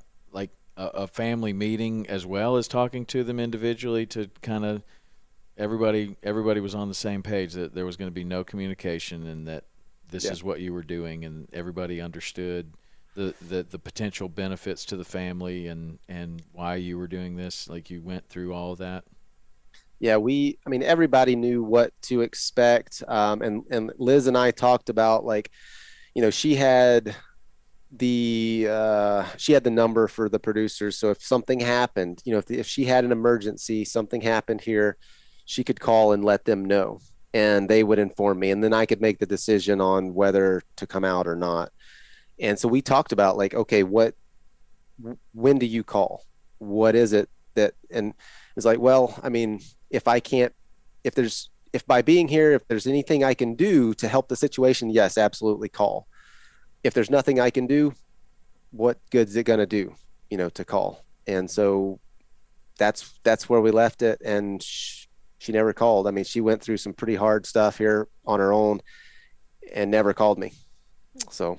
family meeting as well as talking to them individually, to kind of everybody was on the same page that there was going to be no communication, and that this Yeah. is what you were doing, and everybody understood the potential benefits to the family, and why you were doing this? Like, you went through all of that? Yeah, I mean, everybody knew what to expect. And Liz and I talked about, like, she had she had the number for the producers. So if something happened, if she had an emergency, something happened here, she could call and let them know, and they would inform me, and then I could make the decision on whether to come out or not. And so we talked about like, okay, when do you call? What is it that, and it's like, well, I mean, if I can't, if by being here, if there's anything I can do to help the situation, yes, absolutely call. If there's nothing I can do, what good is it going to do, to call? And so that's where we left it. And she never called. I mean, she went through some pretty hard stuff here on her own and never called me. So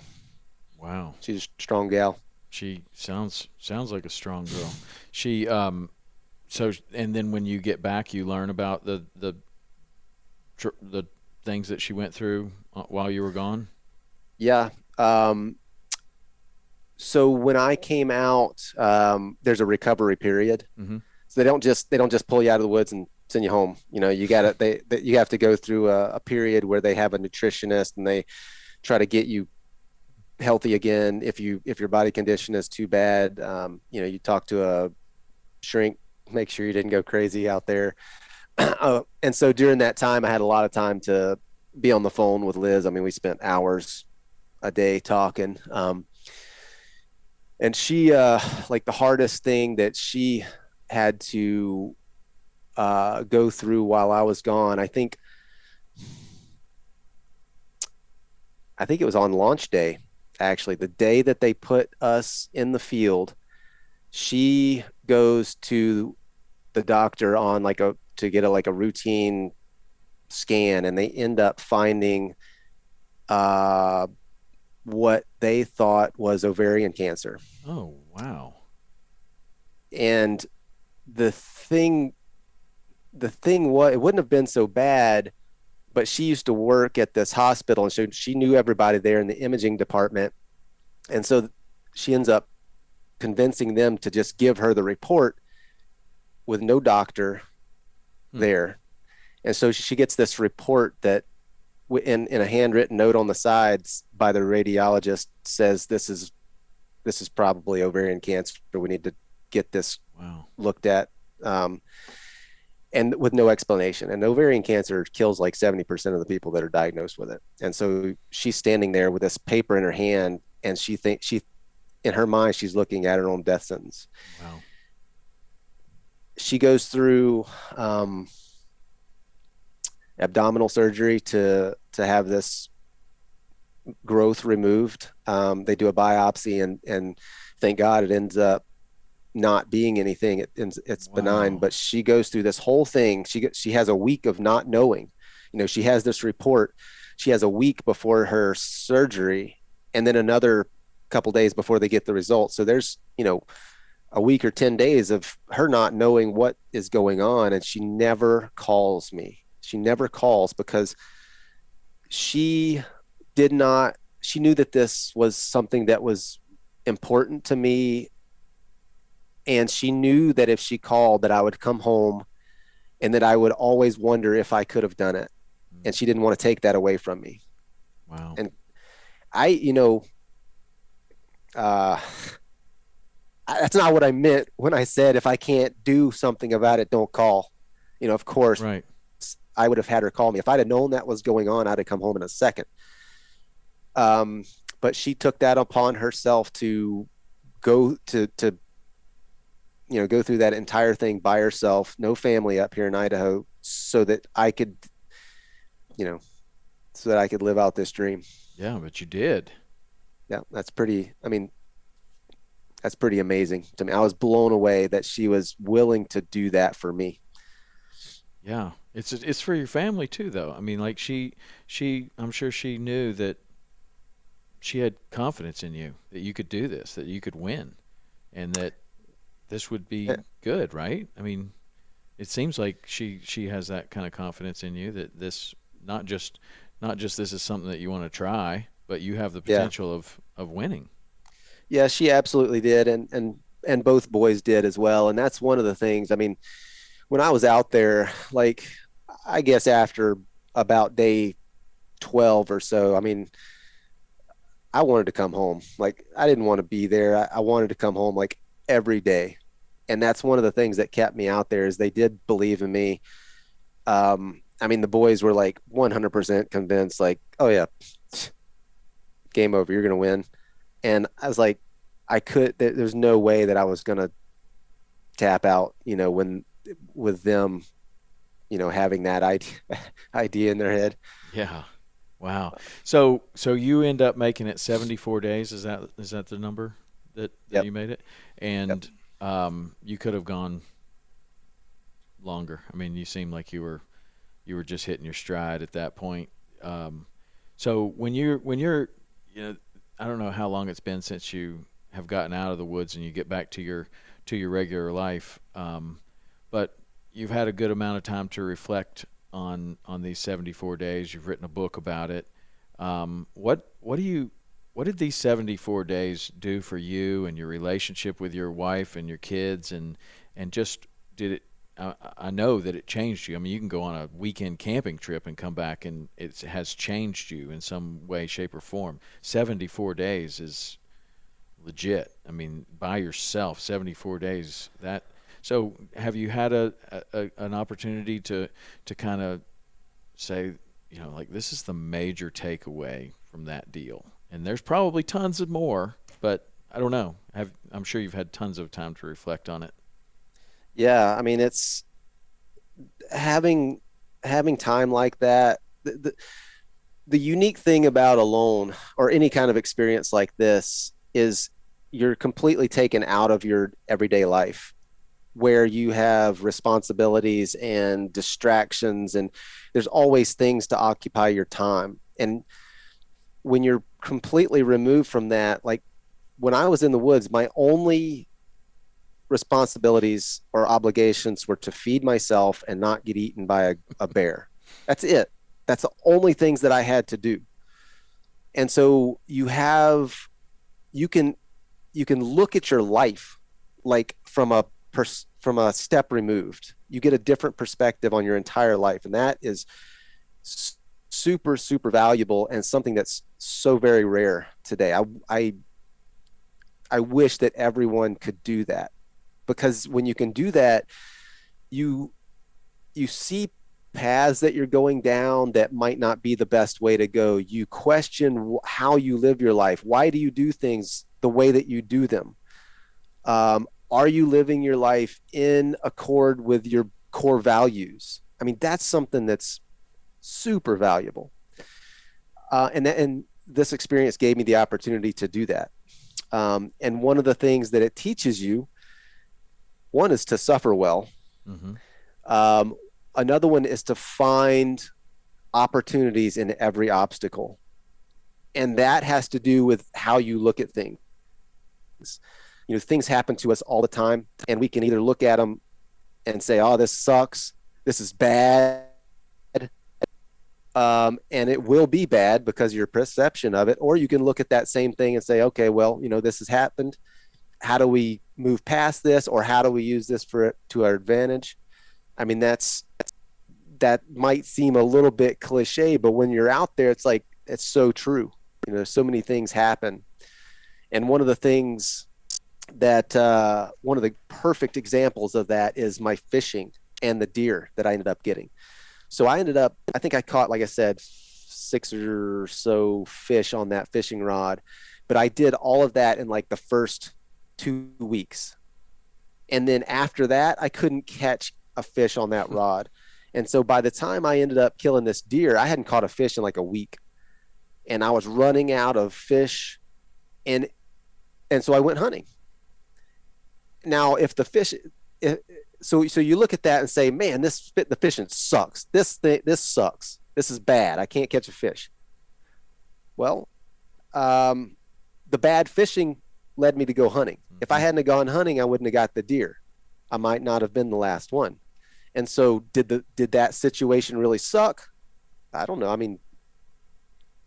Wow. she's a strong gal. She sounds like a strong girl. She so and then when you get back, you learn about the things that she went through while you were gone. Yeah. So when I came out, there's a recovery period. Mm-hmm. So they don't just pull you out of the woods and send you home. You gotta you have to go through a period where they have a nutritionist and they try to get you healthy again. If your body condition is too bad, you talk to a shrink, make sure you didn't go crazy out there. And so during that time, I had a lot of time to be on the phone with Liz. I mean, we spent hours a day talking. And she, like the hardest thing that she had to go through while I was gone, I think it was on launch day, actually, the day that they put us in the field. She goes to the doctor on to get a routine scan, and they end up finding uh, what they thought was ovarian cancer. Oh, wow. And the thing, was, it wouldn't have been so bad, but she used to work at this hospital, and so she knew everybody there in the imaging department. And so she ends up convincing them to just give her the report with no doctor there. And so she gets this report that in a handwritten note on the sides by the radiologist says, this is probably ovarian cancer. We need to get this looked at. And with no explanation. And ovarian cancer kills like 70% of the people that are diagnosed with it. And so she's standing there with this paper in her hand, and in her mind, she's looking at her own death sentence. Wow. She goes through abdominal surgery to have this growth removed. They do a biopsy, and thank God it ends up not being anything. It's benign. But she goes through this whole thing. She has a week of not knowing. She has this report. She has a week before her surgery, and then another couple days before they get the results. So there's a week or 10 days of her not knowing what is going on, and she never calls me. She never calls because she knew that this was something that was important to me. And she knew that if she called, that I would come home and that I would always wonder if I could have done it. And she didn't want to take that away from me. Wow. And that's not what I meant when I said, if I can't do something about it, don't call. Of course, right. I would have had her call me. If I'd have known that was going on, I'd have come home in a second. But she took that upon herself to go go through that entire thing by herself, no family up here in Idaho, so that I could live out this dream. Yeah, but you did. Yeah, that's pretty amazing to me. I was blown away that she was willing to do that for me. Yeah. It's for your family too, though. I mean, like she I'm sure she knew that she had confidence in you, that you could do this, that you could win, and that this would be good, right? I mean, it seems like she has that kind of confidence in you, that this not just this is something that you want to try, but you have the potential of winning. Yeah, she absolutely did, and both boys did as well. And that's one of the things. I mean, when I was out there, like, I guess after about day 12 or so, I mean, I wanted to come home. Like I didn't want to be there. I wanted to come home like every day. And that's one of the things that kept me out there is they did believe in me. I mean, the boys were like 100% convinced, like, oh yeah, game over, you're going to win. And I was like, there's no way that I was going to tap out, when with them, having that idea in their head. Yeah. Wow. So you end up making it 74 days. Is that the number that Yep. you made it? Yep. And you could have gone longer. I mean, you seem like you were just hitting your stride at that point. So when you're I don't know how long it's been since you have gotten out of the woods and you get back to your regular life, but you've had a good amount of time to reflect on these 74 days. You've written a book about it. What did these 74 days do for you and your relationship with your wife and your kids, and just did it? I know that it changed you. I mean, you can go on a weekend camping trip and come back, and it has changed you in some way, shape, or form. 74 days is legit. I mean, by yourself, 74 days. So, have you had an opportunity to kind of say, like this is the major takeaway from that deal? And there's probably tons of more, but I don't know. I'm sure you've had tons of time to reflect on it. Yeah. I mean, it's having, having time like that. The unique thing about alone or any kind of experience like this is you're completely taken out of your everyday life where you have responsibilities and distractions and there's always things to occupy your time. And when you're completely removed from that, like when I was in the woods, my only responsibilities or obligations were to feed myself and not get eaten by a bear. That's it. That's the only things that I had to do. And so you can look at your life like from a step removed. You get a different perspective on your entire life, and that is super super valuable and something that's so very rare today. I wish that everyone could do that, because when you can do that, you you see paths that you're going down that might not be the best way to go. You question how you live your life. Why do you do things the way that you do them? Are you living your life in accord with your core values? I mean, that's something that's super valuable. And this experience gave me the opportunity to do that. And one of the things that it teaches you, one is to suffer well. Mm-hmm. Um, Another one is to find opportunities in every obstacle. And that has to do with how you look at things. Things happen to us all the time, and we can either look at them and say, oh, this sucks, this is bad. And it will be bad because your perception of it, or you can look at that same thing and say, okay, well, this has happened. How do we move past this, or how do we use this to our advantage? I mean, that might seem a little bit cliche, but when you're out there, it's like, it's so true. So many things happen. And one of the things that, one of the perfect examples of that is my fishing and the deer that I ended up getting. So I think I caught, like I said, 6 or so fish on that fishing rod, but I did all of that in like the first 2 weeks. And then after that, I couldn't catch a fish on that rod. And so by the time I ended up killing this deer, I hadn't caught a fish in like a week, and I was running out of fish. And so I went hunting. Now, so you look at that and say, man, the fishing sucks. This sucks. This is bad. I can't catch a fish. Well, the bad fishing led me to go hunting. If I hadn't have gone hunting, I wouldn't have got the deer. I might not have been the last one. And so did that situation really suck? I don't know. I mean,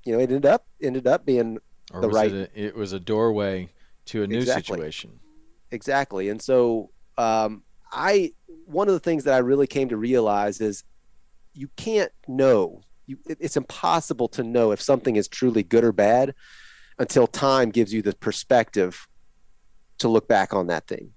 it ended up being Or the was right. it was a doorway to a new Exactly. situation? Exactly. And so one of the things that I really came to realize is you can't know. It's impossible to know if something is truly good or bad until time gives you the perspective to look back on that thing.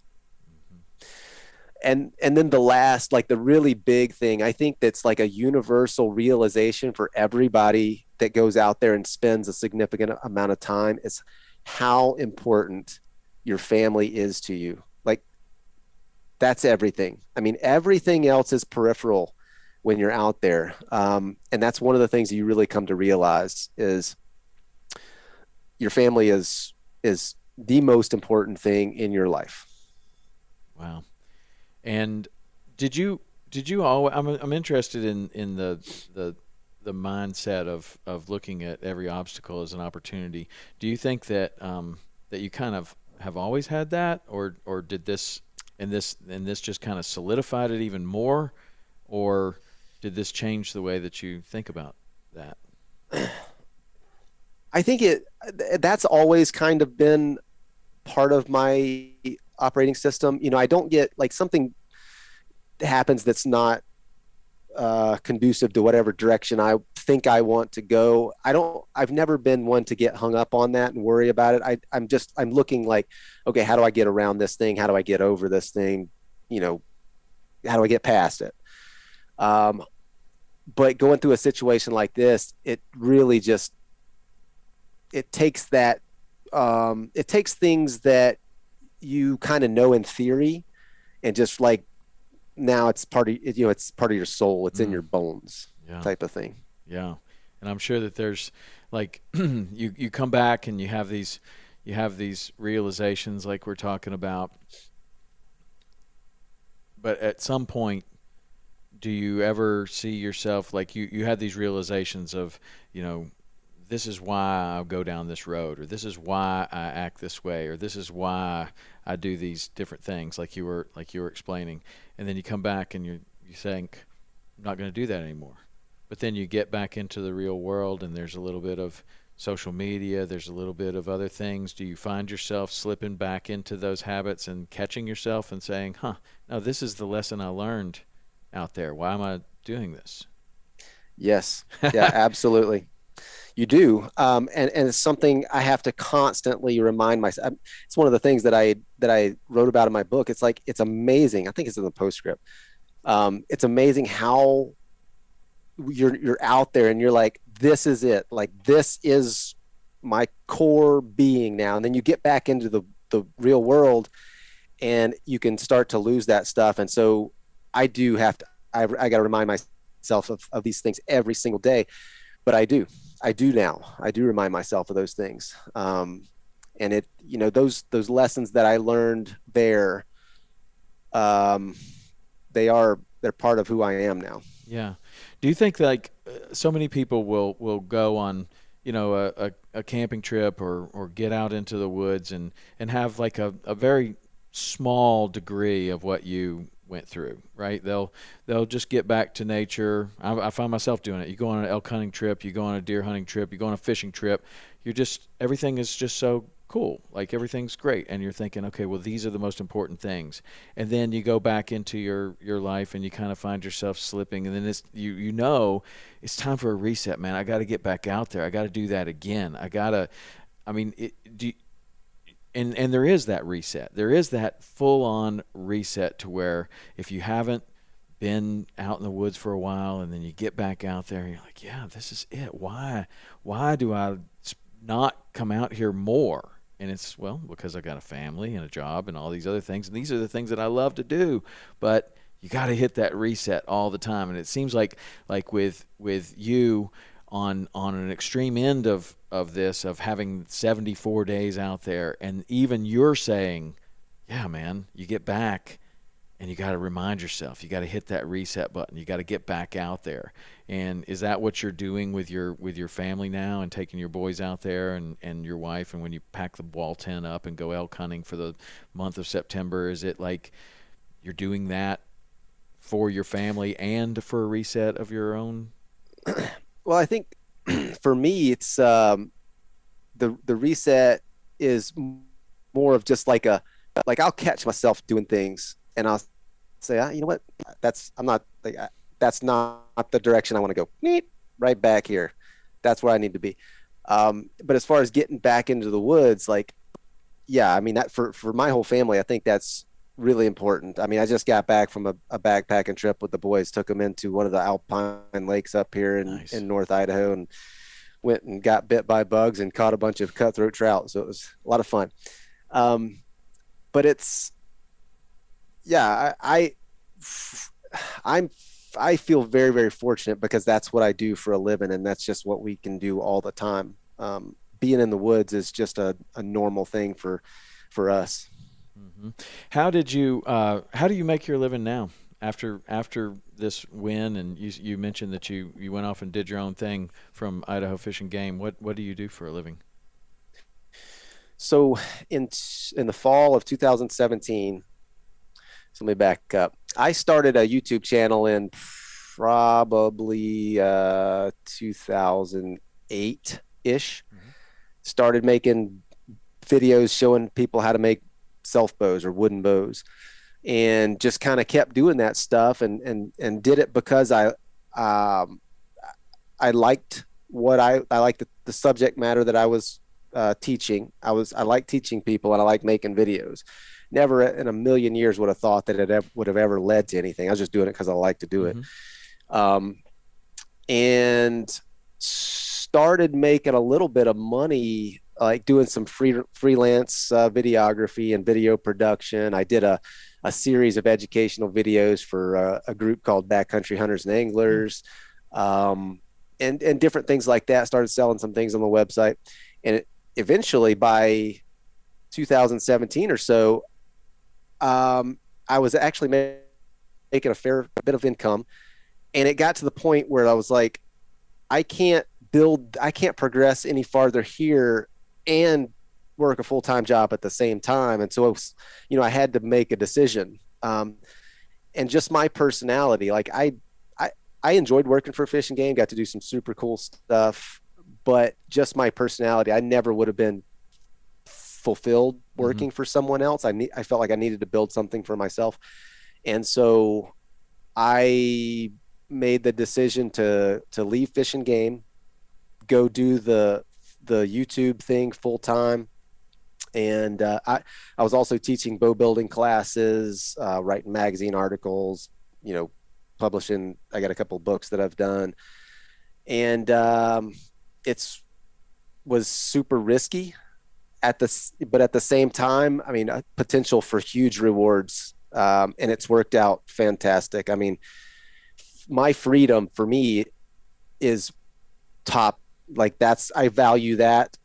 And then the last, like the really big thing, I think that's like a universal realization for everybody that goes out there and spends a significant amount of time, is how important your family is to you. Like, that's everything. I mean, everything else is peripheral when you're out there. And that's one of the things you really come to realize is your family is the most important thing in your life. Wow. And did you always, I'm interested in the mindset of looking at every obstacle as an opportunity. Do you think that that you kind of have always had that, or did this just kind of solidified it even more, or did this change the way that you think about that? I think that's always kind of been part of my operating system. I don't get like something happens that's not conducive to whatever direction I think I want to go. I've never been one to get hung up on that and worry about it. I'm looking like, okay, how do I get around this thing? How do I get over this thing? How do I get past it? But going through a situation like this, it really just, it takes that, it takes things that you kind of know in theory, and just like, now it's part of, it's part of your soul. It's in your bones, Yeah. type of thing. Yeah. And I'm sure that there's like you come back and you have these realizations like we're talking about. But at some point, do you ever see yourself like you had these realizations of, this is why I'll go down this road, or this is why I act this way, or this is why I do these different things, like you were explaining, and then you come back and you think, I'm not going to do that anymore. But then you get back into the real world, and there's a little bit of social media, there's a little bit of other things. Do you find yourself slipping back into those habits and catching yourself and saying, no, this is the lesson I learned out there. Why am I doing this? Yes. Yeah, absolutely. You do. And it's something I have to constantly remind myself. It's one of the things that I wrote about in my book. It's like, it's amazing. I think it's in the postscript. It's amazing how you're out there and you're like, this is it. Like, this is my core being now. And then you get back into the real world and you can start to lose that stuff. And so I do have to, I got to remind myself of these things every single day, but I do now. I do remind myself of those things. And it, those lessons that I learned there, they're part of who I am now. Yeah. Do you think like so many people will go on, a camping trip or get out into the woods and have like a very small degree of what you went through, right? They'll just get back to nature. I find myself doing it. You go on an elk hunting trip, you go on a deer hunting trip, you go on a fishing trip. Everything is just so cool. Like everything's great. And you're thinking, okay, well, these are the most important things. And then you go back into your life and you kind of find yourself slipping. And then it's, it's time for a reset, man. I got to get back out there. I got to do that again. And there is that reset. There is that full-on reset to where if you haven't been out in the woods for a while and then you get back out there and you're like, yeah, this is it. Why do I not come out here more? And it's, well, because I got a family and a job and all these other things. And these are the things that I love to do. But you got to hit that reset all the time. And it seems like with you on an extreme end of this, of having 74 days out there, and even you're saying, yeah, man, you get back and you got to remind yourself, you got to hit that reset button, you got to get back out there. And is that what you're doing with your family now, and taking your boys out there and your wife, and when you pack the wall tent up and go elk hunting for the month of September, is it like you're doing that for your family and for a reset of your own? Well, I think for me, it's the reset is more of just like I'll catch myself doing things and I'll say, you know what, that's not the direction I want to go. Right back here. That's where I need to be. But as far as getting back into the woods, like, yeah, I mean, that for my whole family, I think that's really important. I mean, I just got back from a backpacking trip with the boys, took them into one of the alpine lakes up here Nice. in North Idaho, and went and got bit by bugs and caught a bunch of cutthroat trout. So it was a lot of fun. Um, but it's, yeah, I'm, I feel very, very fortunate because that's what I do for a living. And that's just what we can do all the time. Being in the woods is just a normal thing for us. Hmm. How do you make your living now after this win? And you mentioned that you went off and did your own thing from Idaho Fish and Game. What do you do for a living? So in the fall of 2017, so let me back up. I started a YouTube channel in probably 2008 ish. Hmm. Started making videos showing people how to make self bows or wooden bows, and just kind of kept doing that stuff, and did it because um, I liked I liked the subject matter that I was teaching. I like teaching people, and I like making videos. Never in a million years would have thought that would have ever led to anything. I was just doing it because I like to do it. Hmm. Um, and started making a little bit of money, like doing some freelance videography and video production. I did a series of educational videos for a group called Backcountry Hunters and Anglers, and different things like that. Started selling some things on the website, and eventually by 2017 or so, I was actually making a fair bit of income, and it got to the point where I was like, I can't progress any farther here and work a full-time job at the same time. And so it was, I had to make a decision. And just my personality, like I enjoyed working for Fish and Game, got to do some super cool stuff, but just my personality, I never would have been fulfilled working for someone else. I felt like I needed to build something for myself. And so I made the decision to leave Fish and Game, go do the YouTube thing full time. And I was also teaching bow building classes, writing magazine articles, publishing. I got a couple of books that I've done, and it's was super risky but at the same time, I mean, potential for huge rewards, and it's worked out fantastic. I mean, my freedom for me is top. Like I value that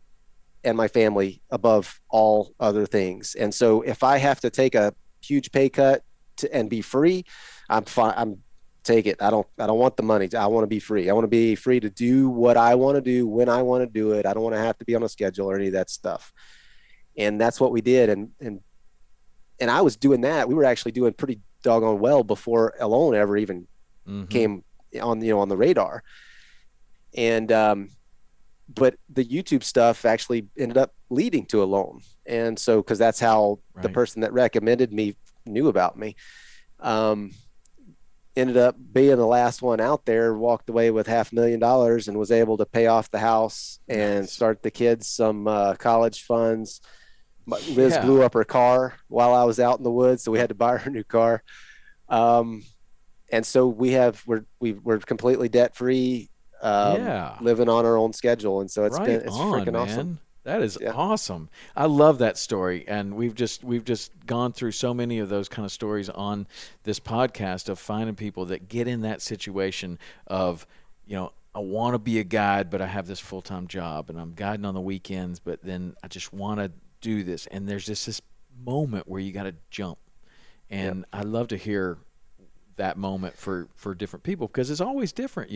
and my family above all other things. And so if I have to take a huge pay cut and be free, I'm fine. Take it. I don't want the money. I want to be free. I want to be free to do what I want to do when I want to do it. I don't want to have to be on a schedule or any of that stuff. And that's what we did. And I was doing that. We were actually doing pretty doggone well before Alone ever even came on the radar. And but the YouTube stuff actually ended up leading to Alone. And so, because that's how the person that recommended me knew about me. Ended up being the last one out there, walked away with $500,000 and was able to pay off the house and start the kids some college funds. Liz blew up her car while I was out in the woods, so we had to buy her a new car. And so we're completely debt free, living on our own schedule, and so it's freaking awesome. That is awesome. I love that story, and we've just gone through so many of those kind of stories on this podcast of finding people that get in that situation of, I want to be a guide, but I have this full-time job, and I'm guiding on the weekends, but then I just want to do this, and there's just this moment where you got to jump, and I love to hear that moment for different people, because it's always different,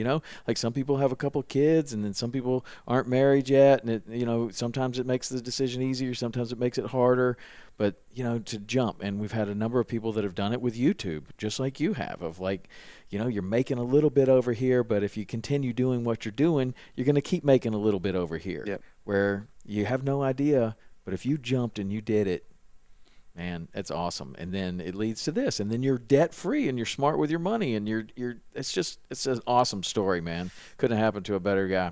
like some people have a couple of kids, and then some people aren't married yet, and it, sometimes it makes the decision easier, sometimes it makes it harder, but to jump. And we've had a number of people that have done it with YouTube, just like you have, of like, you're making a little bit over here, but if you continue doing what you're doing, you're going to keep making a little bit over here, where you have no idea, but if you jumped and you did it, man, that's awesome. And then it leads to this, and then you're debt free and you're smart with your money, and it's an awesome story, man. Couldn't have happened to a better guy.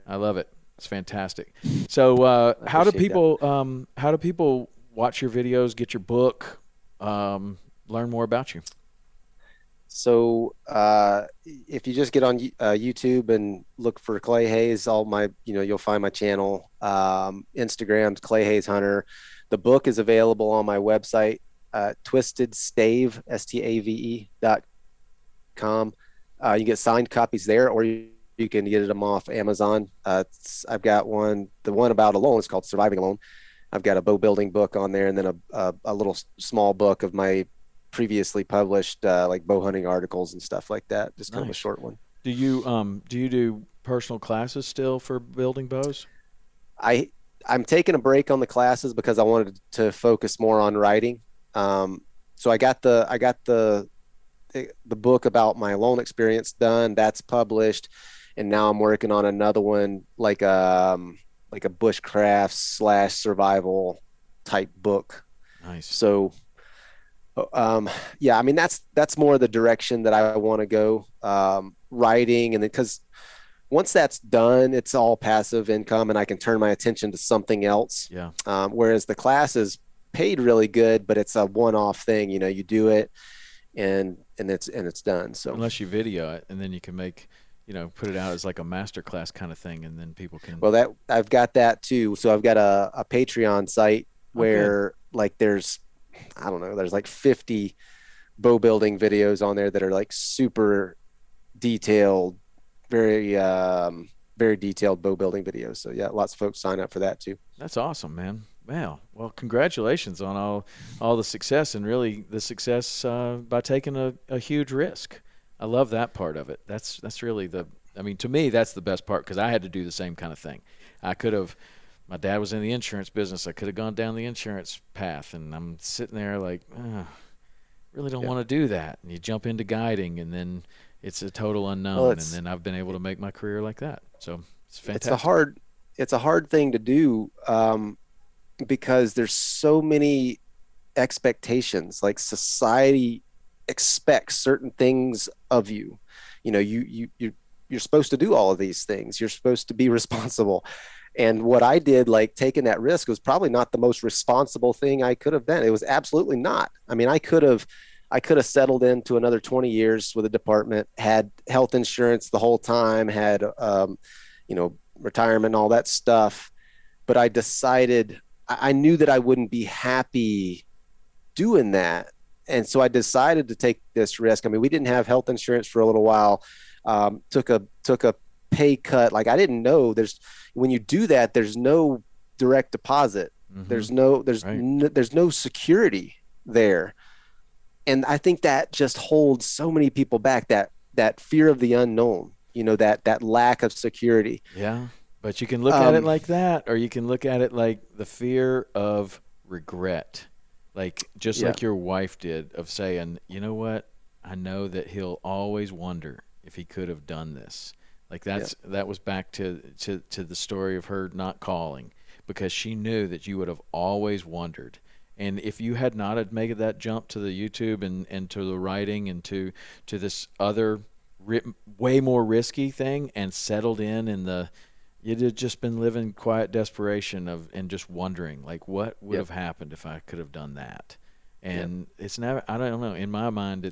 I love it. It's fantastic. So, I appreciate that. how do people watch your videos, get your book, learn more about you? So if you just get on YouTube and look for Clay Hayes, all my, you'll find my channel. Instagram's Clay Hayes Hunter. The book is available on my website, twistedstave, stave.com. You get signed copies there, or you can get them off Amazon. I've got the one about alone is called Surviving Alone. I've got a bow building book on there, and then a little small book of my previously published like bow hunting articles and stuff like that. Just kind of a Nice. short one. Do you do personal classes still for building bows? I I'm taking a break on the classes because I wanted to focus more on writing. So I got the book about my alone experience done. That's published, and now I'm working on another one like a bushcraft slash survival type book. Nice. So yeah, I mean that's more the direction that I want to go. Writing, and because once that's done, it's all passive income, and I can turn my attention to something else. Yeah. Whereas the class is paid really good, but it's a one-off thing. You do it, and it's done. So Unless you video it and then you can make, put it out as like a master class kind of thing, and then people can. well, that I've got that too. So I've got a Patreon site Oh, good. where like there's I don't know, there's like 50 bow building videos on there that are like super detailed, very very detailed bow building videos. So yeah, lots of folks sign up for that too. That's awesome, man. Well, congratulations on all the success, and really the success by taking a huge risk. I love that part of it. That's really I mean, to me, that's the best part, because I had to do the same kind of thing. I could have. My dad was in the insurance business. I could have gone down the insurance path, and I'm sitting there like, really don't Yeah. want to do that. And you jump into guiding, and then it's a total Well, unknown. And then I've been able to make my career like that. So it's it's a fantastic. hard it's a hard thing to do, because there's so many expectations. Like society expects certain things of you. You're supposed to do all of these things. You're supposed to be responsible. And what I did, like taking that risk, was probably not the most responsible thing I could have done. It was absolutely not. I mean, I could have settled into another 20 years with a department, had health insurance the whole time, had retirement and all that stuff. But I decided I knew that I wouldn't be happy doing that. And so I decided to take this risk. I mean, we didn't have health insurance for a little while. Took a pay cut. Like, I didn't know when you do that, there's no direct deposit. Mm-hmm. Right. There's no security there. And I think that just holds so many people back, that fear of the unknown, that lack of security. Yeah, but you can look at it Um, like that, or you can look at it like the fear of regret, like just yeah, like your wife did, of saying, you know what, I know that he'll always wonder if he could have done this. Like yeah, that was back to the story of her not calling, because she knew that you would have always wondered. And if you had not had made that jump to the YouTube and to the writing and to this other way more risky thing, and settled in you'd have just been living quiet desperation and just wondering, like, what would yep, have happened if I could have done that. yep. And it's never, I don't know, in my mind,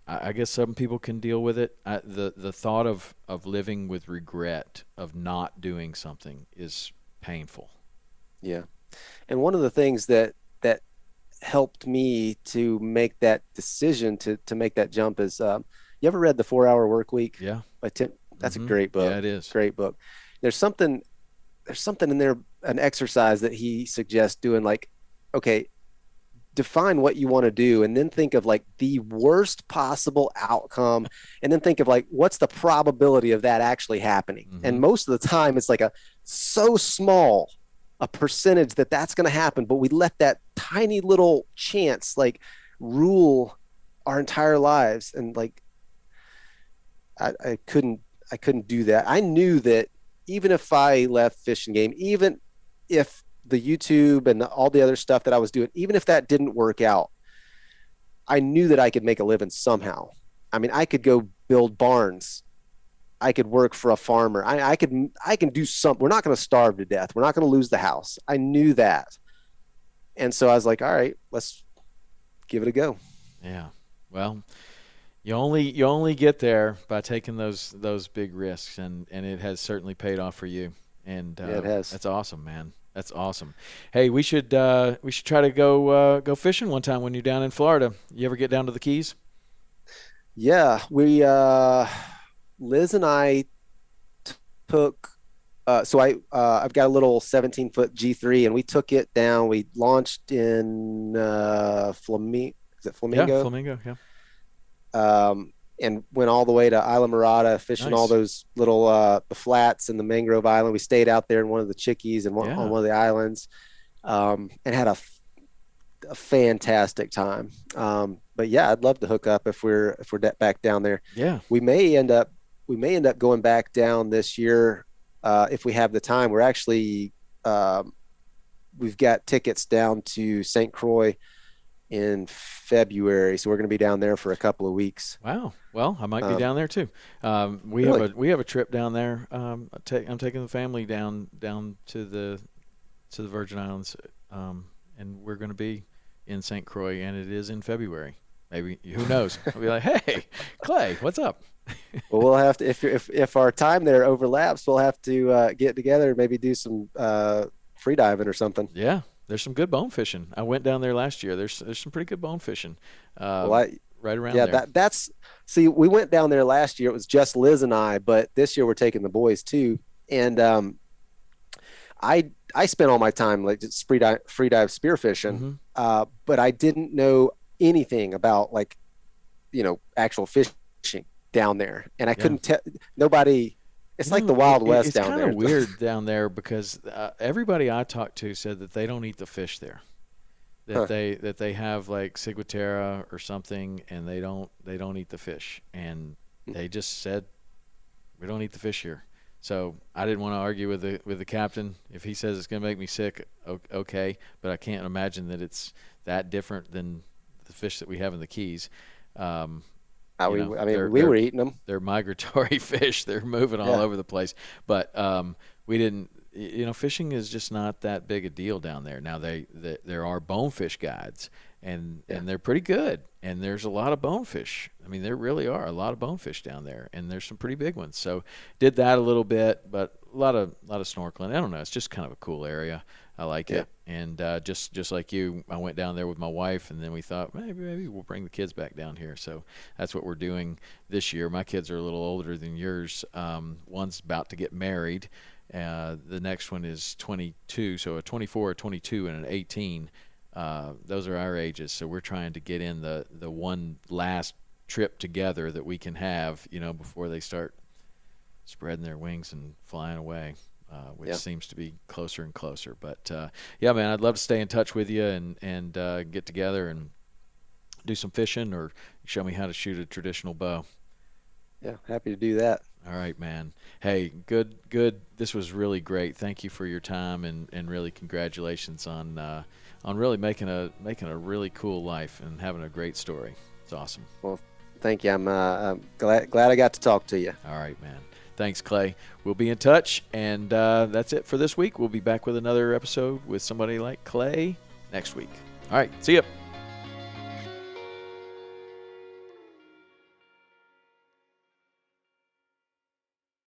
I guess some people can deal with it. The thought of living with regret of not doing something is painful. Yeah. And one of the things that helped me to make that decision to make that jump is, you ever read The 4 Hour Work Week Yeah. by Tim? That's a Hmm. great Yeah, book. it is. Great book. There's something in there, an exercise that he suggests doing, like, okay, define what you want to do, and then think of like the worst possible outcome, and then think of like what's the probability of that actually happening. Hmm. And most of the time it's like a so small a percentage that's going to happen, but we let that tiny little chance like rule our entire lives. And like I couldn't do that. I knew that even if I left Fish and Game, even if the YouTube and all the other stuff that I was doing, even if that didn't work out, I knew that I could make a living somehow. I mean, I could go build barns I could work for a farmer. I can do something. We're not going to starve to death. We're not going to lose the house. I knew that. And so I was like, all right, let's give it a go. Yeah. Well, you only get there by taking those big risks, and it has certainly paid off for you. And Yeah, it has. that's awesome, man. That's awesome. Hey, we should try to go fishing one time when you're down in Florida. You ever get down to the Keys? Yeah, Liz and I took, I've got a little 17-foot G3 and we took it down. We launched in, is it Yeah, Flamingo? Flamingo. Yeah. And went all the way to Isla Mirada, fishing all Nice. those little, the flats and the mangrove island. We stayed out there in one of the chickies and Yeah. on one of the islands, and had a fantastic time. But yeah, I'd love to hook up if we're back down there. Yeah. We may end up going back down this year, if we have the time. We're actually, we've got tickets down to St. Croix in February, so we're going to be down there for a couple of weeks. Wow. Well, I might be down there too. We Really? have a trip down there. I'm taking the family down to the Virgin Islands, and we're going to be in St. Croix, and it is in February. Maybe, who knows? I'll be like, hey, Clay, what's up? Well, we'll have to, if our time there overlaps, we'll have to get together and maybe do some free diving or something. Yeah, there's some good bone fishing. I went down there last year. There's some pretty good bone fishing. Well, Right around yeah, there. that's see, we went down there last year. It was just Liz and I, but this year we're taking the boys too. And I spent all my time like just free dive spearfishing, but I didn't know anything about like, actual fishing down there, and I couldn't tell nobody. It's like the Wild West down there. It's kind of weird down there because everybody I talked to said that they don't eat the fish there. That they have like ciguatera or something, and they don't eat the fish, and they just said we don't eat the fish here. So I didn't want to argue with the captain. If he says it's going to make me sick, okay, but I can't imagine that it's that different than the fish that we have in the Keys. We were eating them. They're migratory fish. They're moving all over the place. But we didn't. Fishing is just not that big a deal down there. Now there are bonefish guides, and they're pretty good. And there's a lot of bonefish. I mean, there really are a lot of bonefish down there, and there's some pretty big ones. So did that a little bit, but a lot of snorkeling. I don't know. It's just kind of a cool area. I like it. And just like you, I went down there with my wife, and then we thought maybe we'll bring the kids back down here. So that's what we're doing this year. My kids are a little older than yours. One's about to get married. The next one is 22, so a 24, a 22, and an 18. Those are our ages, so we're trying to get in the one last trip together that we can have, before they start spreading their wings and flying away, which seems to be closer and closer. But yeah, man, I'd love to stay in touch with you and get together and do some fishing, or show me how to shoot a traditional bow. Yeah, happy to do that. All right, man. Hey, good. This was really great. Thank you for your time, and really congratulations on really making a really cool life and having a great story. It's awesome. Well, thank you. I'm glad I got to talk to you. All right, man. Thanks, Clay. We'll be in touch, and that's it for this week. We'll be back with another episode with somebody like Clay next week. All right, see ya.